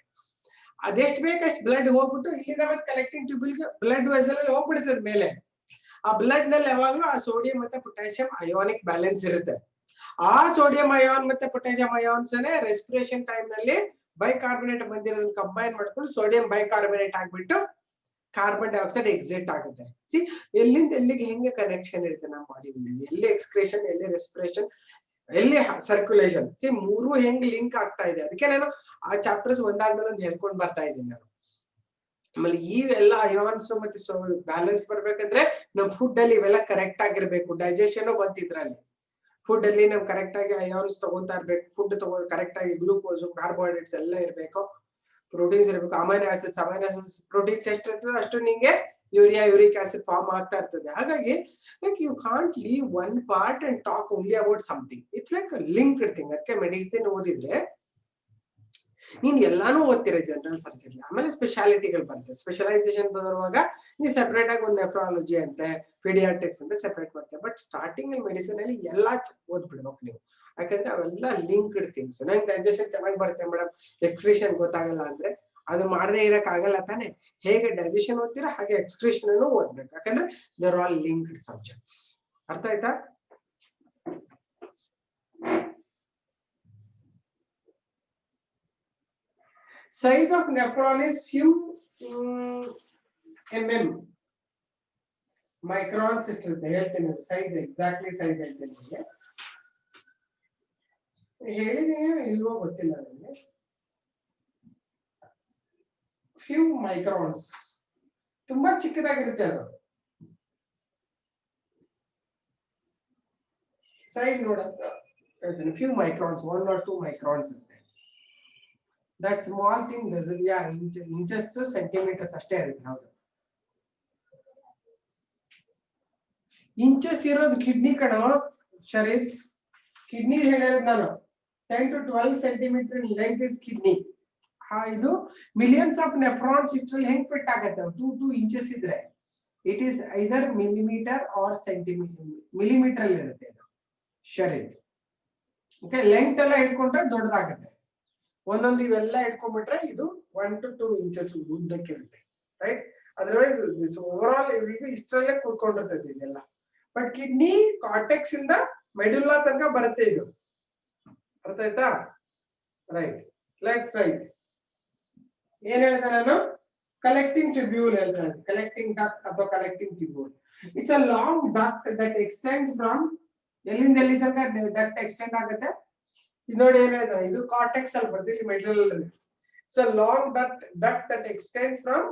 ಅದೆಷ್ಟು ಬೇಕಷ್ಟು ಬ್ಲಡ್ ಹೋಗ್ಬಿಟ್ಟು ಇಲ್ಲಿಂದ ಮತ್ತೆ ಕಲೆಕ್ಟಿಂಗ್ ಟ್ಯೂಬ್ಗೆ ಬ್ಲಡ್ ವೆಸಲ್ ಅಲ್ಲಿ ಹೋಗ್ಬಿಡ್ತದೆ ಮೇಲೆ. ಆ ಬ್ಲಡ್ ನಲ್ಲಿ ಯಾವಾಗಲೂ ಆ ಸೋಡಿಯಂ ಮತ್ತೆ ಪೊಟ್ಯಾಷಿಯಂ ಅಯಾನಿಕ್ ಬ್ಯಾಲೆನ್ಸ್ ಇರುತ್ತೆ. ಆ ಸೋಡಿಯಂ ಅಯಾನ್ ಮತ್ತೆ ಪೊಟ್ಯಾಷಿಯಂ ಅಯಾನ್ಸ್ ರೆಸ್ಪಿರೇಷನ್ ಟೈಮ್ ನಲ್ಲಿ ಬೈಕಾರ್ಬನೇಟ್ ಬಂದಿರೋದನ್ನ ಕಂಬೈನ್ ಮಾಡ್ಕೊಂಡು ಸೋಡಿಯಂ ಬೈಕಾರ್ಬನೇಟ್ ಆಗ್ಬಿಟ್ಟು ಕಾರ್ಬನ್ ಡೈಆಕ್ಸೈಡ್ ಎಕ್ಸಿಟ್ ಆಗುತ್ತೆ. ಸಿ ಎಲ್ಲಿಂದ ಎಲ್ಲಿಗೆ ಹೆಂಗೆ ಕನೆಕ್ಷನ್ ಇರುತ್ತೆ ನಮ್ಮ ಬಾಡಿನಲ್ಲಿ, ಎಲ್ಲಿ ಎಕ್ಸ್ಕ್ರೇಷನ್, ಎಲ್ಲಿ ರೆಸ್ಪಿರೇಷನ್, ಎಲ್ಲಿ ಸರ್ಕ್ಯುಲೇಷನ್. ಸಿ ಮೂರು ಹೆಂಗ್ ಲಿಂಕ್ ಆಗ್ತಾ ಇದೆ. ಅದಕ್ಕೆ ನಾನು ಆ ಚಾಪ್ಟರ್ಸ್ ಒಂದಾದ್ಮೇಲೆ ಒಂದು ಹೇಳ್ಕೊಂಡು ಬರ್ತಾ ಇದ್ದೀನಿ ನಾನು. ಆಮೇಲೆ ಇವೆಲ್ಲ ಅಯಾನ್ಸ್ ಮತ್ತೆ ಬ್ಯಾಲೆನ್ಸ್ ಬರ್ಬೇಕಂದ್ರೆ ನಮ್ ಫುಡ್ ಅಲ್ಲಿ ಇವೆಲ್ಲ ಕರೆಕ್ಟ್ ಆಗಿರ್ಬೇಕು. ಡೈಜೆಷನ್ ಬಂತಿದ್ರಲ್ಲಿ ಫುಡ್ ಅಲ್ಲಿ ನಮ್ ಕರೆಕ್ಟ್ ಆಗಿ ಅಯಾನ್ಸ್ ತಗೊಂತಾ ಇರ್ಬೇಕು. ಫುಡ್ ಕರೆಕ್ಟ್ ಆಗಿ ಗ್ಲೂಕೋಸ್, ಕಾರ್ಬೋಹೈಡ್ರೇಟ್ಸ್ ಎಲ್ಲ ಇರ್ಬೇಕು. ಪ್ರೋಟೀನ್ಸ್ ಇರ್ಬೇಕು, ಅಮೈನೋ ಆಸಿಡ್ಸ್ ಪ್ರೋಟೀನ್ಸ್ ಎಷ್ಟು ಇರ್ತದೆ ಅಷ್ಟು ನಿಂಗೆ ಯೂರಿಯಾ, ಯೂರಿಕ್ ಆಸಿಡ್ ಫಾರ್ಮ್ ಆಗ್ತಾ ಇರ್ತದೆ. ಹಾಗಾಗಿ like you can't leave one part and talk only about something. It's like linked thing. ಅದಕ್ಕೆ ಮೆಡಿಸಿನ್ ಓದಿದ್ರೆ ನೀನ್ ಎಲ್ಲಾನು ಓದ್ತೀರ ಜನರಲ್ ಸರ್ಜರಿ, ಆಮೇಲೆ ಸ್ಪೆಷಾಲಿಟಿಗಳು ಬರುತ್ತೆ. ಸ್ಪೆಷಲೈಸೇಷನ್ ಬರುವಾಗ ನೀವು ಸೆಪರೇಟ್ ಆಗಿ ಒಂದು ನೆಫ್ರಾಲಜಿ ಅಂತೆ, ಪೀಡಿಯಾಟ್ರಿಕ್ಸ್ ಅಂತ ಸೆಪರೇಟ್ ಮಾಡ್ತಾರೆ. ಬಟ್ ಸ್ಟಾರ್ಟಿಂಗ್ ಮೆಡಿಸಿನ್ ಅಲ್ಲಿ ಎಲ್ಲಾ ಓದ್ಬಿಡ್ಬೇಕು ನೀವು, ಯಾಕಂದ್ರೆ ಅವೆಲ್ಲ ಲಿಂಕ್ಡ್ ಥಿಂಗ್ಸ್. ನಂಗೆ ಡೈಜೆಷನ್ ಚೆನ್ನಾಗಿ ಬರುತ್ತೆ ಮೇಡಮ್, ಎಕ್ಸ್ಕ್ರೀಷನ್ ಗೊತ್ತಾಗಲ್ಲ ಅಂದ್ರೆ ಅದು ಮಾಡದೇ ಇರಕ್ ಆಗಲ್ಲ ತಾನೆ. ಹೇಗೆ ಡೈಜೆಷನ್ ಓದ್ತೀರಾ ಹಾಗೆ ಎಕ್ಸ್ಕ್ರೀಷನ್ ಓದ್ಬೇಕು, ಯಾಕಂದ್ರೆ ದರ್ ಆಲ್ ಲಿಂಕ್ಡ್ ಸಬ್ಜೆಕ್ಟ್ಸ್. ಅರ್ಥ ಆಯ್ತಾ? Size of nephron is few mm microns ಇರ್ತದೆ. ಹೇಳ್ತೀನಿ ಸೈಜ್, ಎಕ್ಸಾಕ್ಟ್ಲಿ ಸೈಜ್ ಹೇಳ್ತೀನಿ ನಿಮಗೆ. ಹೇಳಿದೀನಿ ಇಲ್ವೋ ಗೊತ್ತಿಲ್ಲ ನನಗೆ. ಫ್ಯೂ ಮೈಕ್ರಾನ್ಸ್, ತುಂಬಾ ಚಿಕ್ಕದಾಗಿರುತ್ತೆ ಅದು ಸೈಜ್. ನೋಡಂತ ಹೇಳ್ತೀನಿ, ಫ್ಯೂ ಮೈಕ್ರಾನ್ಸ್, 1 or 2 ಮೈಕ್ರಾನ್ಸ್ ಇರುತ್ತೆ. That small thing doesn't, yeah inches centimetres ಅಷ್ಟೇ ಇರುತ್ತೆ. ಹೌದು, ಇಂಚಸ್ ಇರೋದು ಕಿಡ್ನಿ ಕಣೋ ಶರೀಫ್. ಕಿಡ್ನಿ ಹೇಳಿರೋದು ನಾನು 10 to 12 centimetre length is kidney. ಇದು ಮಿಲಿಯನ್ಸ್ ಆಫ್ ನೆಫ್ರಾನ್ಸ್ ಇದ್ರಲ್ಲಿ ಹೆಂಗ್ ಫಿಟ್ ಆಗುತ್ತೆ? 2 ಇಂಚಸ್ ಇದ್ರೆ it is either millimetre or centimetre. Millimetre ಇರುತ್ತೆ ಅದು ಶರೀಫ್. ಓಕೆ, ಲೆಂತ್ ಎಲ್ಲ ಇಟ್ಕೊಂಡ್ರೆ ದೊಡ್ಡದಾಗುತ್ತೆ. ಒಂದೊಂದು ಇವೆಲ್ಲ ಇಟ್ಕೊಂಡ್ಬಿಟ್ರೆ ಇದು 1 to 2 ಇಂಚಸ್ ಉದ್ದಕ್ಕಿರುತ್ತೆ, ರೈಟ್? ಅದರ್ವೈಸ್ ಓವರ್ ಆಲ್ ಇಷ್ಟರಲ್ಲೇ ಕೂತ್ಕೊಂಡಿರ್ತದೆ ಇದೆಲ್ಲ. ಬಟ್ ಕಿಡ್ನಿ ಕಾರ್ಟೆಕ್ಸ್ ಇಂದ ಮೆಡುಲ್ಲಾ ತನಕ ಬರುತ್ತೆ ಇದು. ಅರ್ಥ ಆಯ್ತಾ? Right, let's right. ಏನ್ ಹೇಳ್ದೆ ನಾನು? ಕಲೆಕ್ಟಿಂಗ್ ಟ್ಯೂಬ್ಯೂಲ್ ಹೇಳ್ತಾರೆ. ಕಲೆಕ್ಟಿಂಗ್ ಡಕ್ಟ್ ಅಥವಾ collecting tubule. It's a long duct that extends from, ಎಲ್ಲಿಂದ ಎಲ್ಲಿ ತನಕ ಡಕ್ಟ್ ಎಕ್ಸ್ಟೆಂಡ್ ಆಗುತ್ತೆ. ಇದು ನೋಡಿ ಏನ್ ಹೇಳ್ತಾರೆ, ಇದು ಕಾರ್ಟೆಕ್ಸ್ ಅಲ್ಲಿ ಬರ್ತದೆ, ಇಲ್ಲಿ ಮೆಡುಲ್ ಅಲ್ಲಿ. It's a long duct that extends from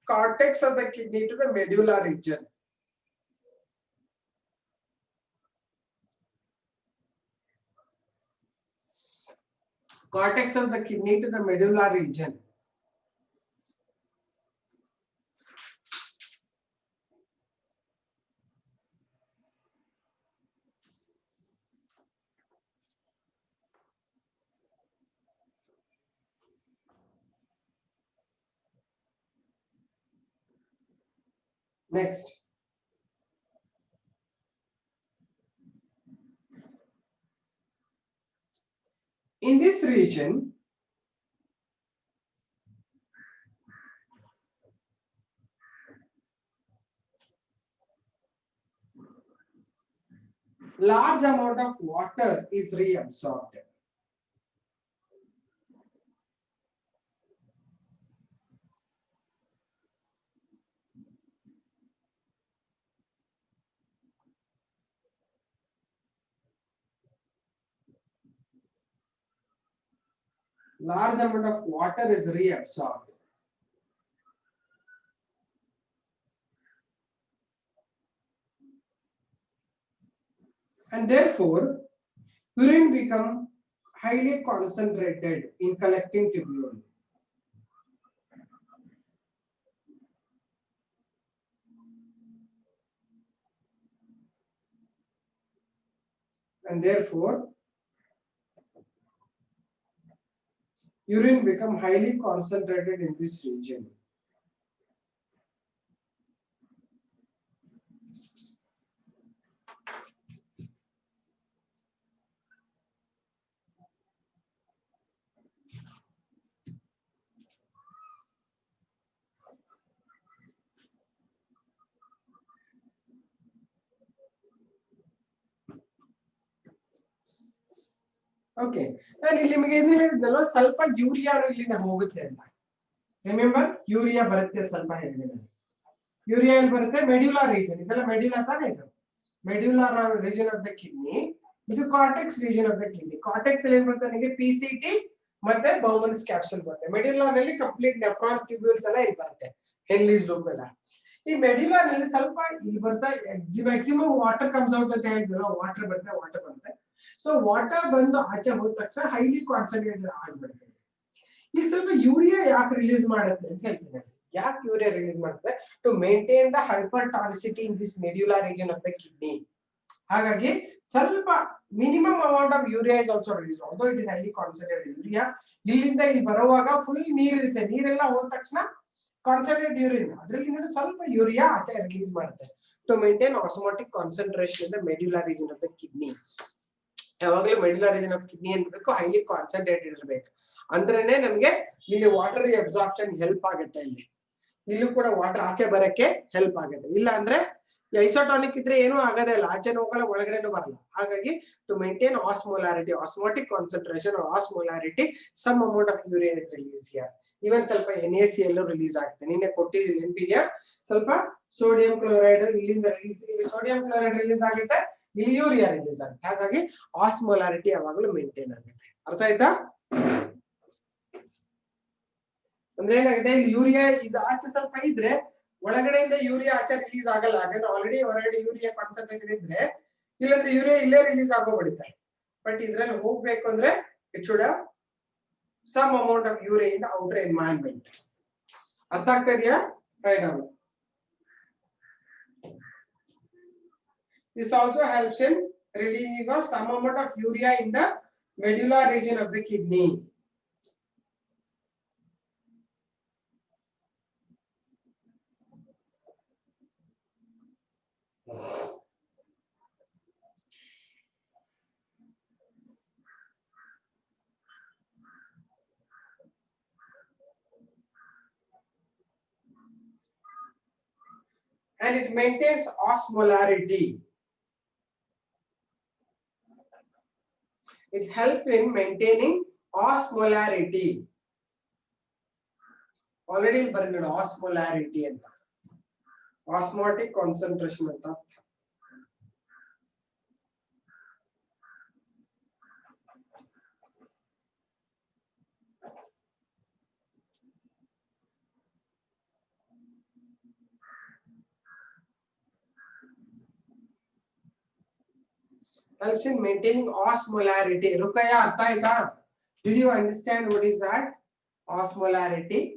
cortex of the kidney to the medulla region. Cortex of the kidney to the medulla region. Next, in this region large amount of water is reabsorbed. large amount of water is reabsorbed. And therefore, urine become highly concentrated in collecting tubule. And therefore, urine become highly concentrated in this region. Okay. ನಾನು ಇಲ್ಲಿ ನಿಮಗೆ ಏನು ಹೇಳಿದ್ನಲ್ಲ ಸ್ವಲ್ಪ urea ಇಲ್ಲಿಂದ ಹೋಗುತ್ತೆ ಅಂತ. Remember urea ಬರುತ್ತೆ ಸ್ವಲ್ಪ ಹೇಳಿದೆ. ಯೂರಿಯಾ ಎಲ್ಲಿ ಬರುತ್ತೆ ಮೆಡ್ಯುಲರ್ ರೀಜನ್ ಇದೆಲ್ಲ ಮೆಡ್ಯುಲಾ ತಾನೇ ಇದು ಮೆಡ್ಯುಲರ್ ರೀಜನ್ ಆಫ್ ದ ಕಿಡ್ನಿ ಇದು cortex region of the kidney cortex ಅಲ್ಲಿ ಏನ್ ಬರುತ್ತೆ ನನಗೆ ಪಿಸಿಟಿ ಮತ್ತೆ ಬೌಮನ್ಸ್ ಕ್ಯಾಪ್ಸುಲ್ ಬರುತ್ತೆ ಮೆಡ್ಯುಲರ್ ನಲ್ಲಿ ಕಂಪ್ಲೀಟ್ ನೆಫ್ರಾನ್ ಟ್ಯೂಬ್ಯೂಲ್ಸ್ ಎಲ್ಲ ಇಲ್ಲಿ ಬರುತ್ತೆ ಹೆನ್ಲಿಸ್ ಲೂಪ್ ಎಲ್ಲ ಈ ಮೆಡ್ಯುಲರ್ ನಲ್ಲಿ ಸ್ವಲ್ಪ ಇಲ್ಲಿ ಬರ್ತಾ ಮ್ಯಾಕ್ಸಿಮಮ್ ವಾಟರ್ ಕಮ್ಸ್ ಔಟ್ ಅಂತ ಹೇಳಿದ್ರಲ್ಲ ವಾಟರ್ ಬರುತ್ತೆ ಸೊ ವಾಟರ್ ಬಂದು ಆಚೆ ಹೋದ ತಕ್ಷಣ ಹೈಲಿ ಕಾನ್ಸಂಟ್ರೇಟೆಡ್ ಆಗ್ಬಿಡುತ್ತೆ ಇಲ್ಲಿ ಸ್ವಲ್ಪ ಯೂರಿಯಾ ಯಾಕೆ ರಿಲೀಸ್ ಮಾಡುತ್ತೆ ಅಂತ ಹೇಳ್ತೀನಿ ಯಾಕೆ ಯೂರಿಯಾ ರಿಲೀಸ್ ಮಾಡುತ್ತೆ to maintain the hypertonicity in this medullary region of the kidney ಹಾಗಾಗಿ ಸ್ವಲ್ಪ minimum amount of urea is also release although it is highly concentrated urea ಇಲ್ಲಿಂದ ಇಲ್ಲಿ ಬರುವಾಗ ಫುಲ್ ನೀರಿರುತ್ತೆ ನೀರೆಲ್ಲ ಹೋದ ತಕ್ಷಣ ಕಾನ್ಸಂಟ್ರೇಟ್ ಯೂರಿನ್ ಅದರಲ್ಲಿ ಸ್ವಲ್ಪ ಯೂರಿಯಾ ಆಚೆ ರಿಲೀಸ್ ಮಾಡುತ್ತೆ to maintain osmotic concentration in the medullary region of the kidney ಯಾವಾಗಲೂ ಮೆಡ್ಯುಲರ್ ರೀಜನ್ ಆಫ್ ಕಿಡ್ನಿ ಏನ್ಬೇಕು ಹೈಲಿ ಕಾನ್ಸಂಟ್ರೇಟೆಡ್ ಇರಬೇಕು ಅಂದ್ರೇನೆ ನಮಗೆ ಇಲ್ಲಿ ವಾಟರ್ ಅಬ್ಸಾರ್ಪ್ಷನ್ ಹೆಲ್ಪ್ ಆಗುತ್ತೆ ಇಲ್ಲೂ ಕೂಡ ವಾಟರ್ ಆಚೆ ಬರಕ್ಕೆ ಹೆಲ್ಪ್ ಆಗುತ್ತೆ ಇಲ್ಲ ಅಂದ್ರೆ ಐಸೋಟಾನಿಕ್ ಇದ್ರೆ ಏನೂ ಆಗೋದೇ ಇಲ್ಲ ಆಚೆ ಹೋಗಲ್ಲ ಒಳಗಡೆನೂ ಬರಲ್ಲ ಹಾಗಾಗಿ to maintain osmolarity osmotic concentration osmolarity some amount of urea is release here even ಸ್ವಲ್ಪ NaCl ರಿಲೀಸ್ ಆಗುತ್ತೆ ನಿನ್ನೆ ಕೊಟ್ಟಿದ್ದೀನಿ ನೆನಪಿದೆಯಾ ಸ್ವಲ್ಪ ಸೋಡಿಯಂ ಕ್ಲೋರೈಡ್ ಇಲ್ಲಿಂದ ರಿಲೀಸ್ ಸೋಡಿಯಂ ಕ್ಲೋರೈಡ್ ರಿಲೀಸ್ ಆಗುತ್ತೆ ಇಲ್ಲಿ ಯೂರಿಯಾ ರಿಲೀಸ್ ಆಗುತ್ತೆ ಹಾಗಾಗಿ ಆಸ್ಮೋಲಾರಿಟಿ ಯಾವಾಗಲೂ ಮೇಂಟೈನ್ ಆಗುತ್ತೆ ಅರ್ಥ ಆಯ್ತಾ ಅಂದ್ರೆ ಏನಾಗಿದೆ ಇಲ್ಲಿ ಯೂರಿಯಾ ಇದು ಆಚೆ ಸ್ವಲ್ಪ ಇದ್ರೆ ಒಳಗಡೆಯಿಂದ ಯೂರಿಯಾ ಆಚೆ ರಿಲೀಸ್ ಆಗಲ್ಲ ಯಾಕಂದ್ರೆ ಆಲ್ರೆಡಿ ಹೊರಗಡೆ ಯೂರಿಯಾ ಕಾನ್ಸಂಟ್ರೇಷನ್ ಇದ್ರೆ ಇಲ್ಲಂದ್ರೆ ಯೂರಿಯಾ ಇಲ್ಲೇ ರಿಲೀಸ್ ಆಗೋಗ್ಬಿಡುತ್ತೆ ಬಟ್ ಇದ್ರಲ್ಲಿ ಹೋಗ್ಬೇಕು ಅಂದ್ರೆ it should have some amount of urea in the outer environment ಅರ್ಥ ಆಗ್ತಾ ಇದೆಯಾ right down this also helps in releasing of some amount of urea in the medullary region of the kidney and it maintains osmolarity. It helps in maintaining osmolarity. Already baridu osmolarity anta. Osmotic concentration anta. Helps in maintaining osmolarity. Rukaya artha aita? Did you understand what is that? Osmolarity.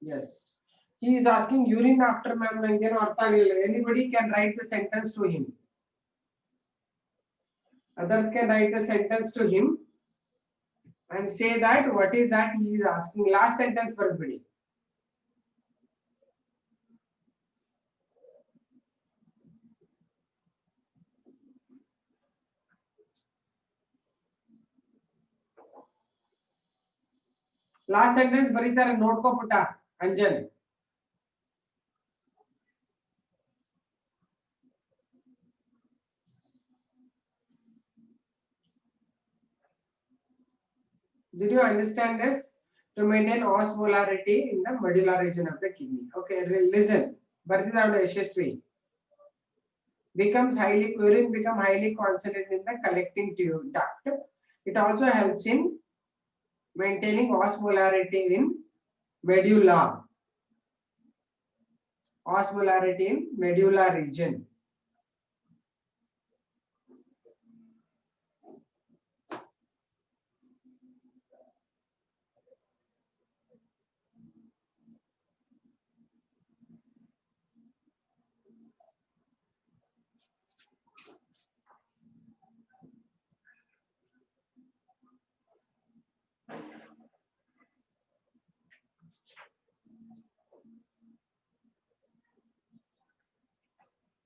Yes. He is asking urine after ma'am nangeno artha agilla. Anybody can write the sentence to him. Others can write the sentence to him and say that what is that he is asking. Last sentence for everybody. Last sentence ಬರೀತಾರೆ ನೋಡ್ಕೋ ಪುಟ್ಟ Anjan Did you understand this? To maintain osmolarity in the medullary region of the kidney. Okay, listen. ಬರ್ತಿದ್ದಾಳೆ Yashasvi urine become highly concentrated in the collecting tube duct. It also helps in maintaining osmolarity in medulla. Osmolarity in medulla region.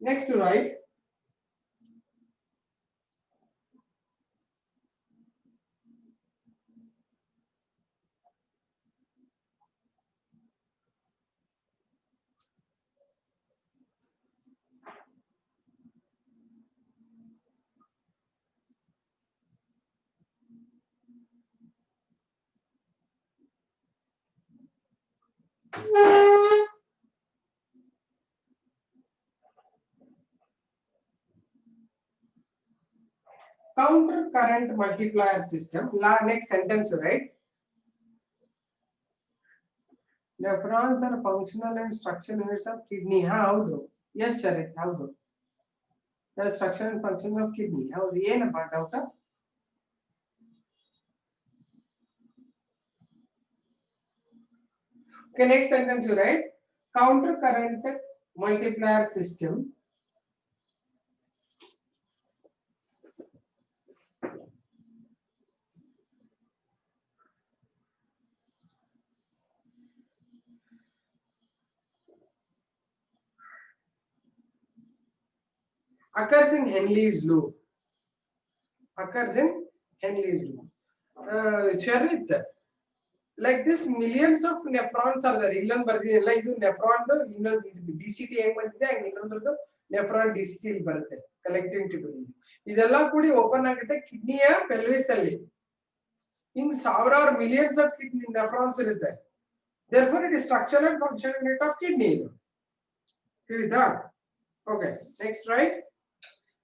Next to write. Counter current multiplier system. Next sentence, right? Nephrons are functional and structural units of kidney. Howdo? Yes, Sharit. Howdo? The structure and function of kidney. Howdo? Yenappa doubt? Okay, next sentence, right? Counter current multiplier system occurs in Henle's loop. Occurs in Henle's loop. Sharit, like this, millions of nephrons are there. Illan bardidialla idu nephron innodu DCT ಹೆಂಗ್ ಬಂದಿದೆ ಹಂಗೆ ಇನ್ನೊಂದ್ರದ್ದು nephron DCT ಇಲ್ಲಿ ಬರುತ್ತೆ collecting tube ಅಲ್ಲಿ. ಇದೆಲ್ಲ ಕೂಡಿ open ಆಗುತ್ತೆ ಕಿಡ್ನಿಯ pelvis ಅಲ್ಲಿ. ಹಿಂಗ್ ಸಾವಿರಾರು ಮಿಲಿಯನ್ಸ್ ಆಫ್ ಕಿಡ್ನಿ ನೆಫ್ರಾನ್ಸ್ ಇರುತ್ತೆ. Therefore, it is structural and functional unit of kidney. ತಿಳಿದಾ? Okay, next right.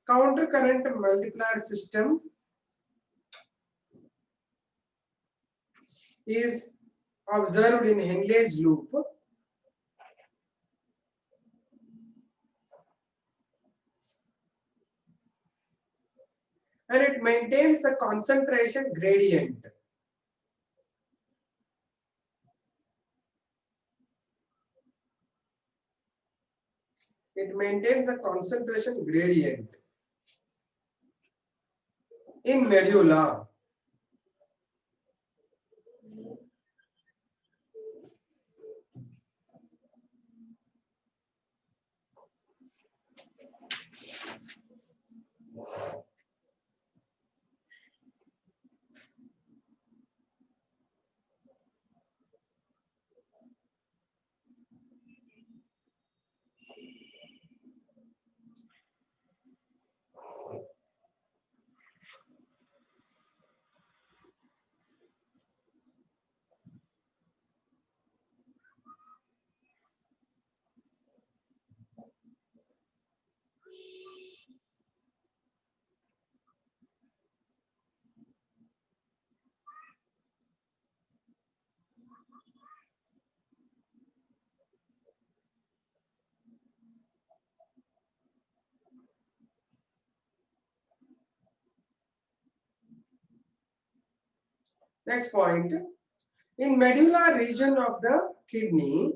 Counter current multiplier system is observed in Henle's loop and it maintains the concentration gradient. It maintains the concentration gradient in medulla. Next point, in medulla region of the kidney,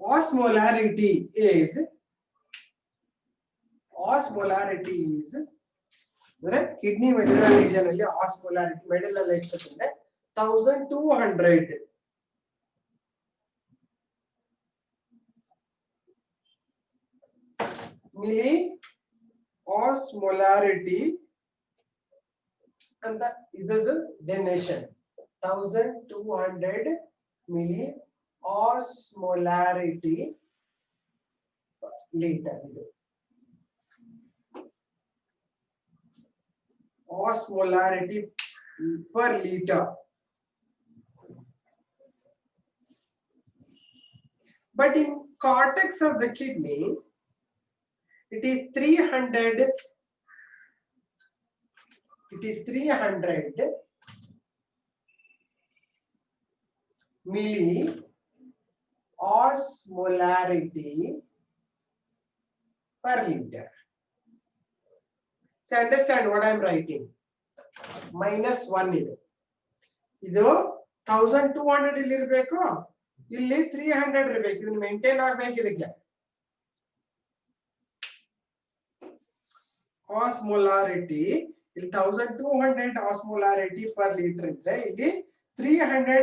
osmolarity is kidney medulla region alli osmolarity medulla ಎಷ್ಟಿದೆ 1200 milli osmolarity ಅಂತ ಇದದು definition 1200 milli osmolarity liter ಇದು osmolarity per liter. But in cortex of the kidney, it is 300 milli osmolarity per liter. So understand what I am writing. -1 ಇದು 1200 ಇಲ್ಲಿ ಇರಬೇಕು, ಇಲ್ಲಿ 300 ಇರಬೇಕು. ಇದನ್ನ ಮೇಂಟೈನ್ ಆಗಬೇಕು. ಇದಕ್ಕೆ osmolarity ಇಲ್ಲಿ 1200 osmolarity per liter ಇದ್ರೆ ಇಲ್ಲಿ 300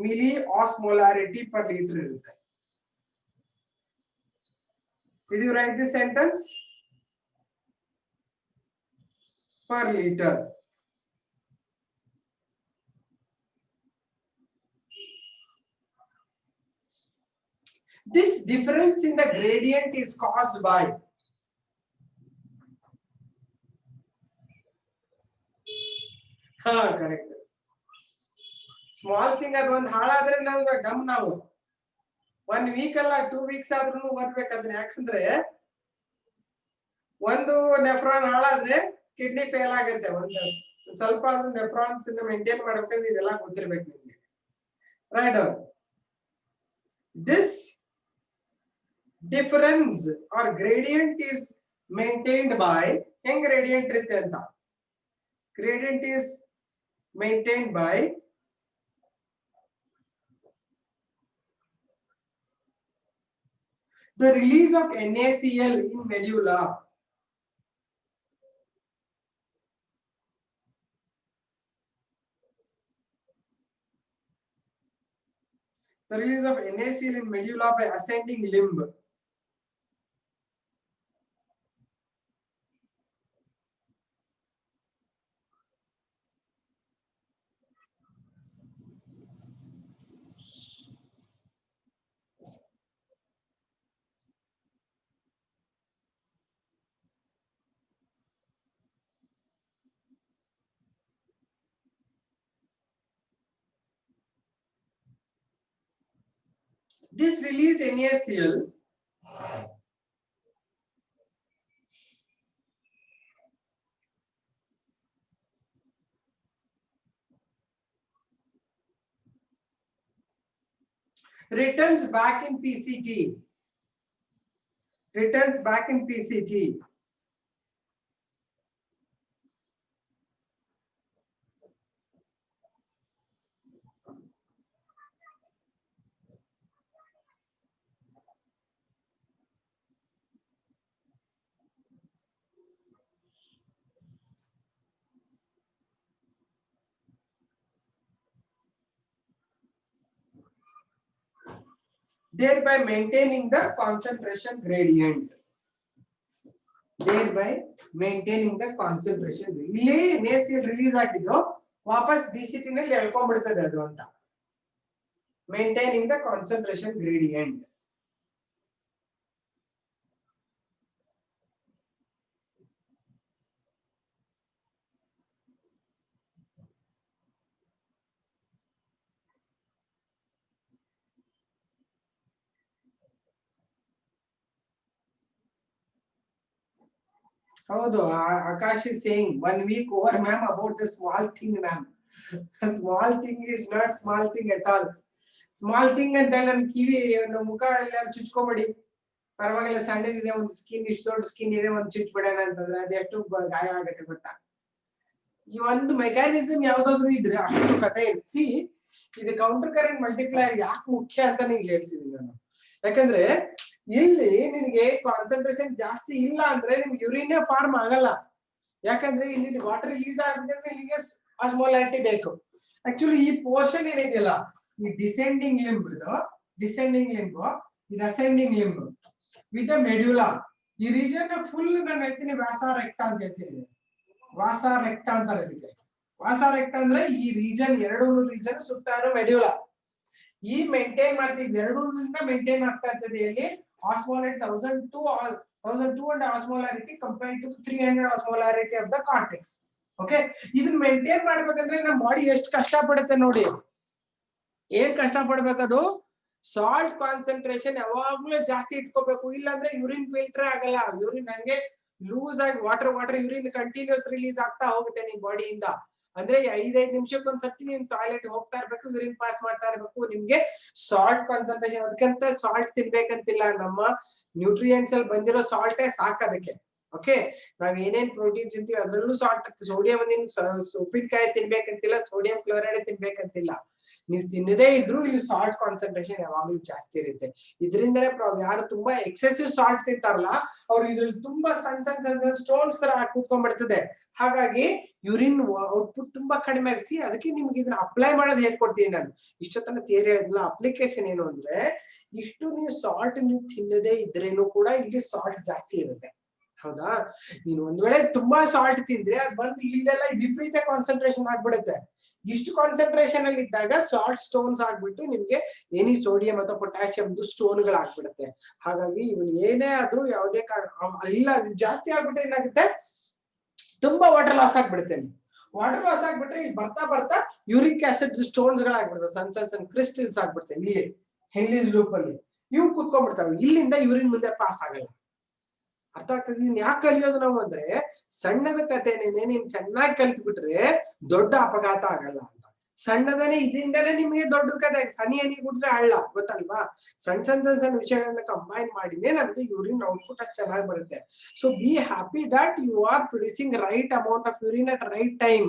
milli osmolarity per liter ಇರುತ್ತೆ. Did you write this sentence? Per liter. This difference in the gradient is caused by correct. Small thing ಅದು ಒಂದು ಹಾಳಾದ್ರೆ ನಾವು ಡಮ್. ನಾವು 1 week ಅಲ್ಲ 2 weeks ಆದ್ರೂ ಓದ್ಬೇಕಾದ್ರೆ, ಯಾಕಂದ್ರೆ ಒಂದು ನೆಫ್ರಾನ್ ಹಾಳಾದ್ರೆ ಕಿಡ್ನಿ ಫೇಲ್ ಆಗುತ್ತೆ. ಒಂದು ಸ್ವಲ್ಪ ಆದ್ರೂ ನೆಫ್ರಾನ್ಸ್ ಇಂದ ಮೇಂಟೈನ್ ಮಾಡ್ಬೇಕಾದ್ರೆ ಇದೆಲ್ಲ ಗೊತ್ತಿರ್ಬೇಕು ನಿಮ್ಗೆ, right? This difference or gradient is maintained by, ಹೆಂಗ್ gradient ಇರುತ್ತೆ ಅಂತ, gradient is maintained by the release of NaCl in medulla. The release of NaCl in medulla by ascending limb. This released NaCl returns back in PCT. Returns back in PCT. Thereby maintaining the concentration gradient. Thereby maintaining the concentration. ಇಲ್ಲಿ NaCl release ಆಗಿದ್ದು ವಾಪಸ್ DCT ನಲ್ಲಿ ಎಳ್ಕೊಂಡ್ಬಿಡ್ತದೆ ಅದು ಅಂತ. Maintaining the concentration gradient. ಹೌದು, Akash is saying 1 week over ma'am about the small thing ma'am. Small thing is not small thing at all. Small thing ಅಂತ ನನ್ನ ಕಿವಿ ಮುಖ ಎಲ್ಲ ಚುಚ್ಕೊಬೇಡಿ, ಪರವಾಗಿಲ್ಲ, ಸಣ್ಣದಿದೆ, ಒಂದು ಸ್ಕಿನ್ ಇಷ್ಟು ದೊಡ್ಡ ಸ್ಕಿನ್ ಇದೆ, ಒಂದು ಚುಚ್ಬಿಡೋಣ ಅಂತಂದ್ರೆ ಅದು ಎಷ್ಟು ಗಾಯ ಆಗುತ್ತೆ ಗೊತ್ತಾ? ಈ ಒಂದು ಮೆಕ್ಯಾನಿಸಮ್ ಯಾವ್ದಾದ್ರು ಇದ್ರೆ ಅಷ್ಟು ಕಥೆ ಇರಿಸಿ. ಇದು ಕೌಂಟರ್ ಕರೆಂಟ್ ಮಲ್ಟಿಪ್ಲೈಯರ್ ಯಾಕೆ ಮುಖ್ಯ ಅಂತ ನಿಂಗೆ ಹೇಳ್ತಿದ್ದೀನಿ ನಾನು. ಯಾಕಂದ್ರೆ ಇಲ್ಲಿ ನಿನಗೆ ಕಾನ್ಸಂಟ್ರೇಷನ್ ಜಾಸ್ತಿ ಇಲ್ಲ ಅಂದ್ರೆ ನಿಮ್ಗೆ ಯೂರಿನ್ ಫಾರ್ಮ್ ಆಗಲ್ಲ. ಯಾಕಂದ್ರೆ ಇಲ್ಲಿ ವಾಟರ್ ರಿಲೀಸ್ ಆಗ್ಬೇಕಂದ್ರೆ ಇಲ್ಲಿಗೆ ಆಸ್ಮೋಲಾರಿಟಿ ಬೇಕು. ಆಕ್ಚುಲಿ ಈ ಪೋರ್ಷನ್ ಏನಿದೆಯಲ್ಲ, ಈ ಡಿಸೆಂಡಿಂಗ್ ಲಿಂಬ್, ಇದು ಅಸೆಂಡಿಂಗ್ ಲಿಂಬ್ ವಿತ್ ಮೆಡ್ಯುಲಾ. ಈ ರೀಜನ್ ಫುಲ್ ನಾನು ಹೇಳ್ತೀನಿ ವ್ಯಾಸ ರೆಕ್ಟ ಅಂತ ಹೇಳ್ತೀನಿ. ವಾಸ ರೆಕ್ಟ ಅಂತಾರೆ ಇದಕ್ಕೆ. ವಾಸ ರೆಕ್ಟ ಅಂದ್ರೆ ಈ ರೀಜನ್, ಎರಡು ರೀಜನ್ ಸುತ್ತ ಇರೋ ಮೆಡ್ಯುಲಾ. ಈ ಮೇಂಟೈನ್ ಮಾಡ್ತೀವಿ, ಎರಡೂರಿಂದ ಮೇಂಟೈನ್ ಆಗ್ತಾ ಇರ್ತದೆ. ಇಲ್ಲಿ ಆಸ್ಮೋಲೇಟ್ 1002 1200 osmolarity compared to 300 osmolarity of the cortex. Okay, ಇದನ್ನ ಮೇಂಟೈನ್ ಮಾಡ್ಬೇಕಂದ್ರೆ ನಮ್ಮ ಬಾಡಿ ಎಷ್ಟು ಕಷ್ಟ ಪಡುತ್ತೆ ನೋಡಿ. ಏನ್ ಕಷ್ಟ ಪಡ್ಬೇಕದು, ಸಾಲ್ಟ್ ಕಾನ್ಸಂಟ್ರೇಷನ್ ಯಾವಾಗ್ಲೂ ಜಾಸ್ತಿ ಇಟ್ಕೋಬೇಕು, ಇಲ್ಲಾಂದ್ರೆ ಯೂರಿನ್ ಫಿಲ್ಟರ್ ಆಗಲ್ಲ. ಯೂರಿನ್ ಹಂಗೆ ಲೂಸ್ ಆಗಿ ವಾಟರ್ ಯೂರಿನ್ ಕಂಟಿನ್ಯೂಸ್ ರಿಲೀಸ್ ಆಗ್ತಾ ಹೋಗುತ್ತೆ ನಿಮ್ ಬಾಡಿಯಿಂದ. ಅಂದ್ರೆ 5 ನಿಮಿಷಕ್ಕೆ ಒಂದ್ಸತಿ ನೀವು ಟಾಯ್ಲೆಟ್ ಹೋಗ್ತಾ ಇರ್ಬೇಕು, ಯೂರಿನ್ ಪಾಸ್ ಮಾಡ್ತಾ ಇರ್ಬೇಕು. ನಿಮ್ಗೆ ಸಾಲ್ಟ್ ಕಾನ್ಸಂಟ್ರೇಷನ್, ಅದಕ್ಕಂತ ಸಾಲ್ಟ್ ತಿನ್ಬೇಕಂತಿಲ್ಲ, ನಮ್ಮ ನ್ಯೂಟ್ರಿಯೆಂಟ್ಸ್ ಅಲ್ಲಿ ಬಂದಿರೋ ಸಾಲ್ಟೇ ಸಾಕು ಅದಕ್ಕೆ. ಓಕೆ, ನಾವ್ ಏನೇನ್ ಪ್ರೋಟೀನ್ಸ್ ತಿಂತೀವಿ ಅದ್ರಲ್ಲೂ ಸಾಲ್ಟ್ ಇರ್ತದೆ. ಸೋಡಿಯಂ ಉಪ್ಪಿನಕಾಯಿ ತಿನ್ಬೇಕಂತಿಲ್ಲ, ಸೋಡಿಯಂ ಕ್ಲೋರೈಡ್ ತಿನ್ಬೇಕಂತಿಲ್ಲ. ನೀವು ತಿನ್ನದೇ ಇದ್ರು ಇಲ್ಲಿ ಸಾಲ್ಟ್ ಕಾನ್ಸಂಟ್ರೇಷನ್ ಯಾವಾಗ್ಲೂ ಜಾಸ್ತಿ ಇರುತ್ತೆ. ಇದರಿಂದಲೇ ಯಾರು ತುಂಬಾ ಎಕ್ಸೆಸಿವ್ ಸಾಲ್ಟ್ ತಿಂತಾರಲ್ಲ ಅವ್ರು ಇದ್ರಲ್ಲಿ ತುಂಬಾ ಸಣ್ಣ ಸಣ್ಣ ಸಣ್ಣ ಸ್ಟೋನ್ಸ್ ತರ ಕೂತ್ಕೊಂಡ್ಬಿಡ್ತದೆ. ಹಾಗಾಗಿ ಯೂರಿನ್ ಔಟ್ಪುಟ್ ತುಂಬಾ ಕಡಿಮೆ ಆಗಿಸಿ. ಅದಕ್ಕೆ ನಿಮ್ಗೆ ಇದನ್ನ ಅಪ್ಲೈ ಮಾಡೋದು ಹೇಳ್ಕೊಡ್ತೀನಿ ನಾನು. ಇಷ್ಟೊತ್ತನ ಥಿಯರಿ ಹೇಳಿದ್ನಲ್ಲ, ಅಪ್ಲಿಕೇಶನ್ ಏನು ಅಂದ್ರೆ, ಇಷ್ಟು ನೀವು ಸಾಲ್ಟ್ ನೀವು ತಿನ್ನದೇ ಇದ್ರೇನು ಕೂಡ ಇಲ್ಲಿ ಸಾಲ್ಟ್ ಜಾಸ್ತಿ ಇರುತ್ತೆ. ಹೌದಾ, ನೀನು ಒಂದ್ ವೇಳೆ ತುಂಬಾ ಸಾಲ್ಟ್ ತಿಂದ್ರೆ ಅದು ಬಂದು ಇಲ್ಲೆಲ್ಲ ವಿಪರೀತ ಕಾನ್ಸಂಟ್ರೇಷನ್ ಆಗ್ಬಿಡುತ್ತೆ. ಇಷ್ಟು ಕಾನ್ಸಂಟ್ರೇಷನ್ ಅಲ್ಲಿ ಇದ್ದಾಗ ಸಾಲ್ಟ್ ಸ್ಟೋನ್ಸ್ ಆಗ್ಬಿಟ್ಟು ನಿಮ್ಗೆ ಏನಿ ಸೋಡಿಯಂ ಅಥವಾ ಪೊಟ್ಯಾಷಿಯಂ ಸ್ಟೋನ್ ಗಳು ಆಗ್ಬಿಡುತ್ತೆ. ಹಾಗಾಗಿ ಇವನ್ ಏನೇ ಆದ್ರೂ ಯಾವುದೇ ಕಾರಣ ಇಲ್ಲ, ಜಾಸ್ತಿ ಆಗ್ಬಿಟ್ರೆ ಏನಾಗುತ್ತೆ, ತುಂಬಾ ವಾಟರ್ ಲಾಸ್ ಆಗ್ಬಿಡುತ್ತೆ. ಅಲ್ಲಿ ವಾಟರ್ ಲಾಸ್ ಆಗ್ಬಿಟ್ರೆ ಇಲ್ಲಿ ಬರ್ತಾ ಬರ್ತಾ ಯೂರಿಕ್ ಆಸಿಡ್ ಸ್ಟೋನ್ಸ್ ಗಳಾಗ್ಬಿಡುತ್ತೆ, ಸಣ್ಣ ಸಣ್ಣ ಕ್ರಿಸ್ಟಲ್ಸ್ ಆಗ್ಬಿಡುತ್ತೆ. ಇಲ್ಲಿ ಹೆಲ್ಲಿಸ್ ಲೂಪ್ ಅಲ್ಲಿ ಇವು ಕುತ್ಕೊಂಡ್ಬಿಡ್ತಾವೆ. ಇಲ್ಲಿಂದ ಯೂರಿನ್ ಮುಂದೆ ಪಾಸ್ ಆಗಲ್ಲ. ಅರ್ಥ ಆಗ್ತದೆ? ಇದನ್ನ ಯಾಕೆ ಕಲಿಯೋದು ನಾವು ಅಂದ್ರೆ, ಸಣ್ಣದ ಕಥೆನೇನೆ ನೀನ್ ಚೆನ್ನಾಗಿ ಕಲ್ತ್ ಬಿಟ್ರೆ ದೊಡ್ಡ ಅಪಘಾತ ಆಗಲ್ಲ ಅಂತ. ಸಣ್ಣದನೇ ಇದರಿಂದನೇ ನಿಮ್ಗೆ ದೊಡ್ಡ ಕಥೆ. ಹನಿ ಕುಟ್ರೆ ಹಳ್ಳ, ಗೊತ್ತಲ್ವಾ? ಸಣ್ಣ ಸಣ್ಣ ಸಣ್ಣ ವಿಷಯಗಳನ್ನ ಕಂಬೈನ್ ಮಾಡಿನೇ ನಮ್ದು ಯೂರಿನ್ ಔಟ್ಪುಟ್ ಅಷ್ಟು ಚೆನ್ನಾಗಿ ಬರುತ್ತೆ. So be happy that you are producing right amount of urine at right time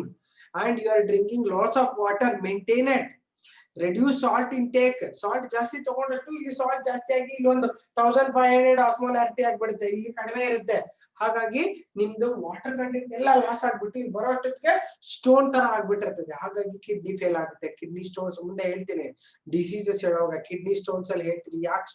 and you are drinking lots of water. Maintain it. Reduce salt intake. Salt ಜಾಸ್ತಿ ತಗೊಂಡಷ್ಟು ಇಲ್ಲಿ ಸಾಲ್ಟ್ ಜಾಸ್ತಿ ಆಗಿ ಇಲ್ಲಿ ಒಂದು 1500 ಆಸ್ಮೋಲಾರಿಟಿ ಆಗ್ಬಿಡುತ್ತೆ, ಇಲ್ಲಿ ಕಡಿಮೆ ಇರುತ್ತೆ. ಹಾಗಾಗಿ ನಿಮ್ದು ವಾಟರ್ ಕಂಟೆಂಟ್ ಎಲ್ಲ ಲಾಸ್ ಆಗ್ಬಿಟ್ಟು ಇಲ್ಲಿ ಬರೋಷ್ಟೊತ್ತಿಗೆ ಸ್ಟೋನ್ ತರ ಆಗ್ಬಿಟ್ಟಿರ್ತದೆ. ಹಾಗಾಗಿ ಕಿಡ್ನಿ ಫೇಲ್ ಆಗುತ್ತೆ. ಕಿಡ್ನಿ ಸ್ಟೋನ್ಸ್ ಮುಂದೆ ಹೇಳ್ತೀನಿ, ಡಿಸೀಸಸ್ ಹೇಳುವಾಗ ಕಿಡ್ನಿ ಸ್ಟೋನ್ಸ್ ಅಲ್ಲಿ ಹೇಳ್ತೀನಿ. ಯಾಕೆ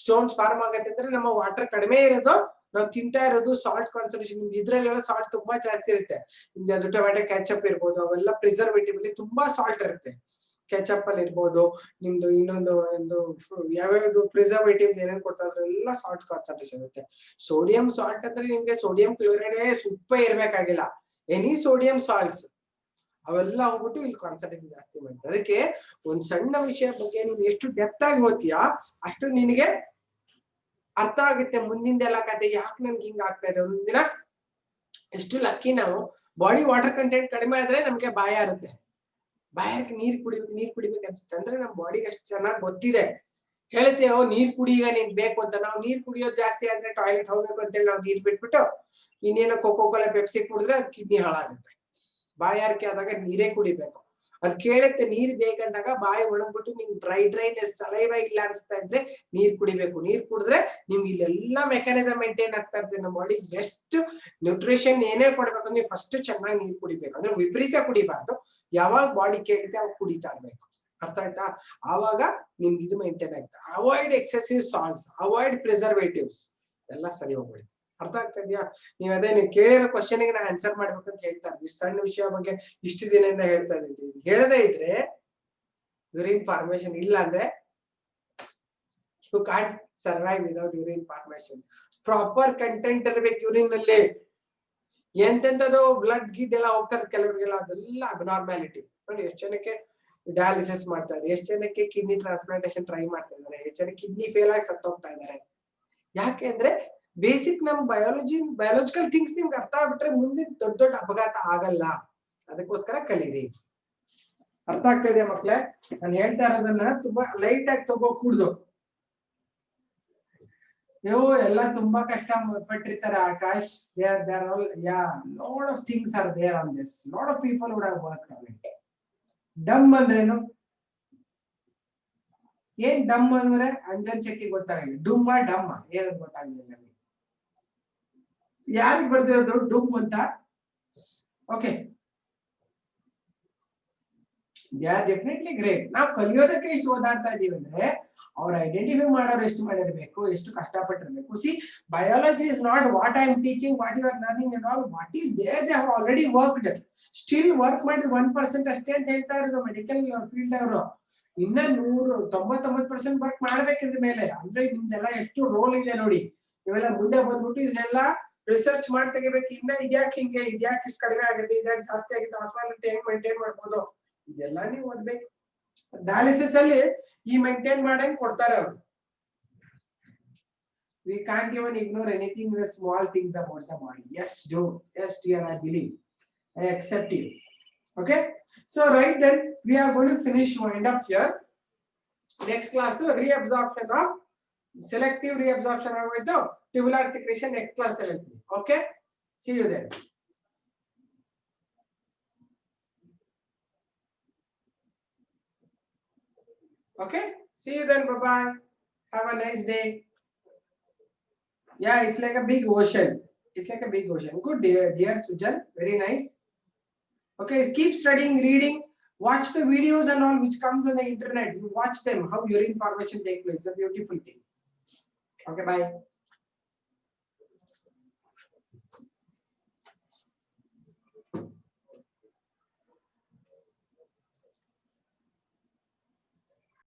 ಸ್ಟೋನ್ಸ್ ಫಾರ್ಮ್ ಆಗುತ್ತೆ ಅಂದ್ರೆ, ನಮ್ಮ ವಾಟರ್ ಕಡಿಮೆ ಇರೋದು, ನಾವು ತಿಂತಾ ಇರೋದು ಸಾಲ್ಟ್ ಕಾನ್ಸಂಟ್ರೇಷನ್ ಇದ್ರಲ್ಲೆಲ್ಲ ಸಾಲ್ಟ್ ತುಂಬಾ ಜಾಸ್ತಿ ಇರುತ್ತೆ. ನಿಮ್ದು ಟೊಮ್ಯಾಟೊ ಕ್ಯಾಚಪ್ ಇರ್ಬೋದು, ಅವೆಲ್ಲ ಪ್ರಿಸರ್ವೇಟಿವ್ ಅಲ್ಲಿ ತುಂಬಾ ಸಾಲ್ಟ್ ಇರುತ್ತೆ. ಕೆಚಪ್ ಅಲ್ಲಿ ಇರ್ಬೋದು, ನಿಮ್ದು ಇನ್ನೊಂದು ಯಾವ್ಯಾವ್ದು ಪ್ರಿಸರ್ವೇಟಿವ್ಸ್ ಏನೇನ್ ಕೊಡ್ತಾರೆ ಎಲ್ಲ ಸಾಲ್ಟ್ ಕಾನ್ಸಂಟ್ರೇಷನ್ ಇರುತ್ತೆ. ಸೋಡಿಯಂ ಸಾಲ್ಟ್ ಅಂದ್ರೆ ನಿಮ್ಗೆ ಸೋಡಿಯಂ ಕ್ಲೋರೈಡ್ ಸುಪ್ಪೇ ಇರ್ಬೇಕಾಗಿಲ್ಲ, ಎನಿ ಸೋಡಿಯಂ ಸಾಲ್ಟ್ಸ್ ಅವೆಲ್ಲ ಹೋಗ್ಬಿಟ್ಟು ಇಲ್ಲಿ ಕಾನ್ಸಂಟ್ರೇಷನ್ ಜಾಸ್ತಿ ಮಾಡುತ್ತೆ. ಅದಕ್ಕೆ ಒಂದ್ ಸಣ್ಣ ವಿಷಯ ಬಗ್ಗೆ ನೀನ್ ಎಷ್ಟು ಡೆಪ್ತ್ ಆಗಿ ಓದ್ತೀಯಾ ಅಷ್ಟು ನಿನಗೆ ಅರ್ಥ ಆಗುತ್ತೆ ಮುಂದಿಂದೆಲ್ಲ ಕತೆ. ಯಾಕೆ ನನ್ಗೆ ಹಿಂಗ ಆಗ್ತಾ ಇದೆ ಒಂದಿನ. ಎಷ್ಟು ಲಕ್ಕಿ ನಾವು, ಬಾಡಿ ವಾಟರ್ ಕಂಟೆಂಟ್ ಕಡಿಮೆ ಆದ್ರೆ ನಮ್ಗೆ ಬಾಯ ಇರುತ್ತೆ, ಬಾಯಕ್ಕೆ ನೀರ್ ಕುಡಿಬೇಕು ಅನ್ಸುತ್ತೆ. ಅಂದ್ರೆ ನಮ್ ಬಾಡಿಗೆ ಅಷ್ಟು ಚೆನ್ನಾಗಿ ಗೊತ್ತಿದೆ. ಹೇಳ್ತೇವೆ ನೀರ್ ಕುಡಿಯುವ ನೀನ್ ಬೇಕು ಅಂತ. ನಾವು ನೀರ್ ಕುಡಿಯೋದು ಜಾಸ್ತಿ ಆದ್ರೆ ಟಾಯ್ಲೆಟ್ ಹೋಗ್ಬೇಕು ಅಂತೇಳಿ ನಾವು ನೀರ್ ಬಿಟ್ಬಿಟ್ಟು ಇನ್ನೇನೋ ಕೋಕೋ ಕೋಲಾ ಪೆಪ್ಸಿ ಕುಡಿದ್ರೆ ಅದು ಕಿಡ್ನಿ ಹಾಳಾಗುತ್ತೆ. ಬಾಯಾರಿಕೆ ಆದಾಗ ನೀರೇ ಕುಡಿಬೇಕು. ಅದ್ ಕೇಳುತ್ತೆ ನೀರ್ ಬೇಕಂದಾಗ ಬಾಯಿ ಒಣಗ್ಬಿಟ್ಟು ನಿಮ್ಗೆ ಡ್ರೈನೆಸ್ ಸಲೈವ ಇಲ್ಲ ಅನ್ಸ್ತಾ ಇದ್ರೆ ನೀರ್ ಕುಡಿಬೇಕು. ನೀರ್ ಕುಡಿದ್ರೆ ನಿಮ್ಗೆ ಇಲ್ಲೆಲ್ಲಾ ಮೆಕ್ಯಾನಿಸಮ್ ಮೇಂಟೈನ್ ಆಗ್ತಾ ಇರ್ತದೆ. ನಮ್ಮ ಬಾಡಿ ಎಷ್ಟು ನ್ಯೂಟ್ರಿಷನ್ ಏನೇ ಕೊಡ್ಬೇಕು ನೀವು ಫಸ್ಟ್ ಚೆನ್ನಾಗಿ ನೀರ್ ಕುಡಿಬೇಕು. ಅಂದ್ರೆ ವಿಪರೀತ ಕುಡಿಬಾರ್ದು, ಯಾವಾಗ ಬಾಡಿ ಕೇಳುತ್ತೆ ಅವಾಗ ಕುಡಿತಾ ಇರ್ಬೇಕು. ಅರ್ಥ ಆಯ್ತಾ? ಆವಾಗ ನಿಮ್ಗೆ ಇದು ಮೇಂಟೈನ್ ಆಗುತ್ತೆ. Avoid excessive salts, avoid preservatives, ಎಲ್ಲ ಸರಿ ಹೋಗ್ಬಿಡುತ್ತೆ. ಅರ್ಥ ಆಗ್ತಾ ಇದೆಯಾ? ನೀವ್ ಅದೇ ನೀವು ಕೇಳಿರೋ ಕ್ವಶನ್ ಗೆ ನಾ ಆನ್ಸರ್ ಮಾಡ್ಬೇಕಂತ ಹೇಳ್ತಾ ಇದ್ದೀವಿ. ಸಣ್ಣ ವಿಷಯ ಬಗ್ಗೆ ಇಷ್ಟು ದಿನದಿಂದ ಹೇಳ್ತಾ ಇದ್ದೀನಿ. ಹೇಳದೇ ಇದ್ರೆ ಯೂರಿನ್ ಫಾರ್ಮೇಶನ್ ಇಲ್ಲ ಅಂದ್ರೆ you can't survive without urine formation. Proper content ಇರ್ಬೇಕು ಯೂರಿನ್ ನಲ್ಲಿ. ಎಂತೆಂತದ್ದು ಬ್ಲಡ್ ಗಿಡ್ ಎಲ್ಲ ಹೋಗ್ತಾ ಇರ್ತದೆ ಕೆಲವರಿಗೆಲ್ಲ, ಅದೆಲ್ಲ ಅಬ್ನಾರ್ಮ್ಯಾಲಿಟಿ. ನೋಡಿ ಎಷ್ಟು ಜನಕ್ಕೆ ಡಯಾಲಿಸಿಸ್ ಮಾಡ್ತಾ ಇದ್ದಾರೆ, ಎಷ್ಟು ಜನಕ್ಕೆ ಕಿಡ್ನಿ ಟ್ರಾನ್ಸ್ಪ್ಲಾಂಟೇಶನ್ ಟ್ರೈ ಮಾಡ್ತಾ ಇದ್ದಾರೆ, ಎಷ್ಟು ಜನ ಕಿಡ್ನಿ ಫೇಲ್ ಆಗಿ ಸತ್ತೋಗ್ತಾ ಇದ್ದಾರೆ. ಯಾಕೆ ಅಂದ್ರೆ ಬೇಸಿಕ್ ನಮ್ ಬಯಾಲಜಿಕಲ್ ಥಿಂಗ್ಸ್ ನಿಮ್ಗೆ ಅರ್ಥ ಆಗ್ಬಿಟ್ರೆ ಮುಂದೆ ದೊಡ್ಡ ದೊಡ್ಡ ಅಪಘಾತ ಆಗಲ್ಲ. ಅದಕ್ಕೋಸ್ಕರ ಕಲೀರಿ. ಅರ್ಥ ಆಗ್ತಾ ಇದೆಯಾ ಮಕ್ಳೇ? ನಾನು ಹೇಳ್ತಾ ಇರೋದನ್ನ ತುಂಬಾ ಲೈಟ್ ಆಗಿ ತಗೋಕೂಡ್ದು. ನೀವು ಎಲ್ಲ ತುಂಬಾ ಕಷ್ಟ ಪಟ್ಟಿರ್ತಾರೆ Akash. lot of things are there on this. lot of people would have worked on it. ಡಮ್ ಅಂದ್ರೇನು? ಏನ್ ಡಮ್ ಅಂದ್ರೆ ಅಂಜನ್ ಶೆಟ್ಟಿ ಗೊತ್ತಾಗಿಲ್ಲ. ಡುಮ್ಮ ಡಮ್ಮ ಏನು ಗೊತ್ತಾಗಿಲ್ಲ ನನಗೆ. ಯಾರಿಗೆ ಬರ್ದಿರೋದು ಡುಮ್ ಅಂತ? Okay, they are definitely great. ನಾವು ಕಲಿಯೋದಕ್ಕೆ ಇಷ್ಟು ಓದಾಡ್ತಾ ಇದೀವಿ ಅಂದ್ರೆ ಅವ್ರು ಐಡೆಂಟಿಫೈ ಮಾಡೋರು ಎಷ್ಟು ಮಾಡಿರ್ಬೇಕು, ಎಷ್ಟು ಕಷ್ಟಪಟ್ಟಿರ್ಬೇಕು. See, biology is not what I am teaching, what you are learning and all. What is there they have already worked. Still work ಮಾಡಿದ 1% ಅಷ್ಟೇ ಅಂತ ಹೇಳ್ತಾ ಇರೋದು ಮೆಡಿಕಲ್ ಫೀಲ್ಡ್ ಅವರು. ಇನ್ನ 99% ವರ್ಕ್ ಮಾಡ್ಬೇಕಿದ್ರ ಮೇಲೆ. ಅಂದ್ರೆ ನಿಮ್ದೆಲ್ಲ ಎಷ್ಟು ರೋಲ್ ಇದೆ ನೋಡಿ. ಇವೆಲ್ಲ ಮುಂದೆ ಬಂದ್ಬಿಟ್ಟು ಇದನ್ನೆಲ್ಲ ರಿಸರ್ಚ್ ಮಾಡಿ ತೆಗಿಬೇಕು. ಇನ್ನ ಇದ್ಯಾಕೆ ಹಿಂಗೆ, ಇದ್ಯಾಕೆ ಇಷ್ಟು ಕಡಿಮೆ ಆಗುತ್ತೆ, ಇದ್ಯಾಕೆ ಜಾಸ್ತಿ ಆಗುತ್ತೆ, ಆಸ್ಮಾಲಿಟಿ ಹೆಂಗ್ ಮೇಂಟೈನ್ ಮಾಡ್ಬೋದು, ಇದೆಲ್ಲ ನೀವು ಓದ್ಬೇಕು. ಡಯಾಲಿಸಿಸ್ ಅಲ್ಲಿ ಈ ಮೇಂಟೈನ್ ಮಾಡಂಗ್ ಕೊಡ್ತಾರೆ ಅವರು. We can't even ignore anything, the small things about the body. Yes, do. Yes, dear, I believe. I accept you. Okay. So right then, we are going to finish, wind up here. Next class, reabsorption of selective reabsorption of tubular secretion. Next class, okay. See you then. Okay. See you then. Bye bye. Have a nice day. Yeah, it's like a big ocean. It's like a big ocean. Good, dear Sujal. Very nice. Okay, keep studying, reading. Watch the videos and all which comes on the internet. You watch them, how urine formation takes place. It's a beautiful thing. Okay, bye.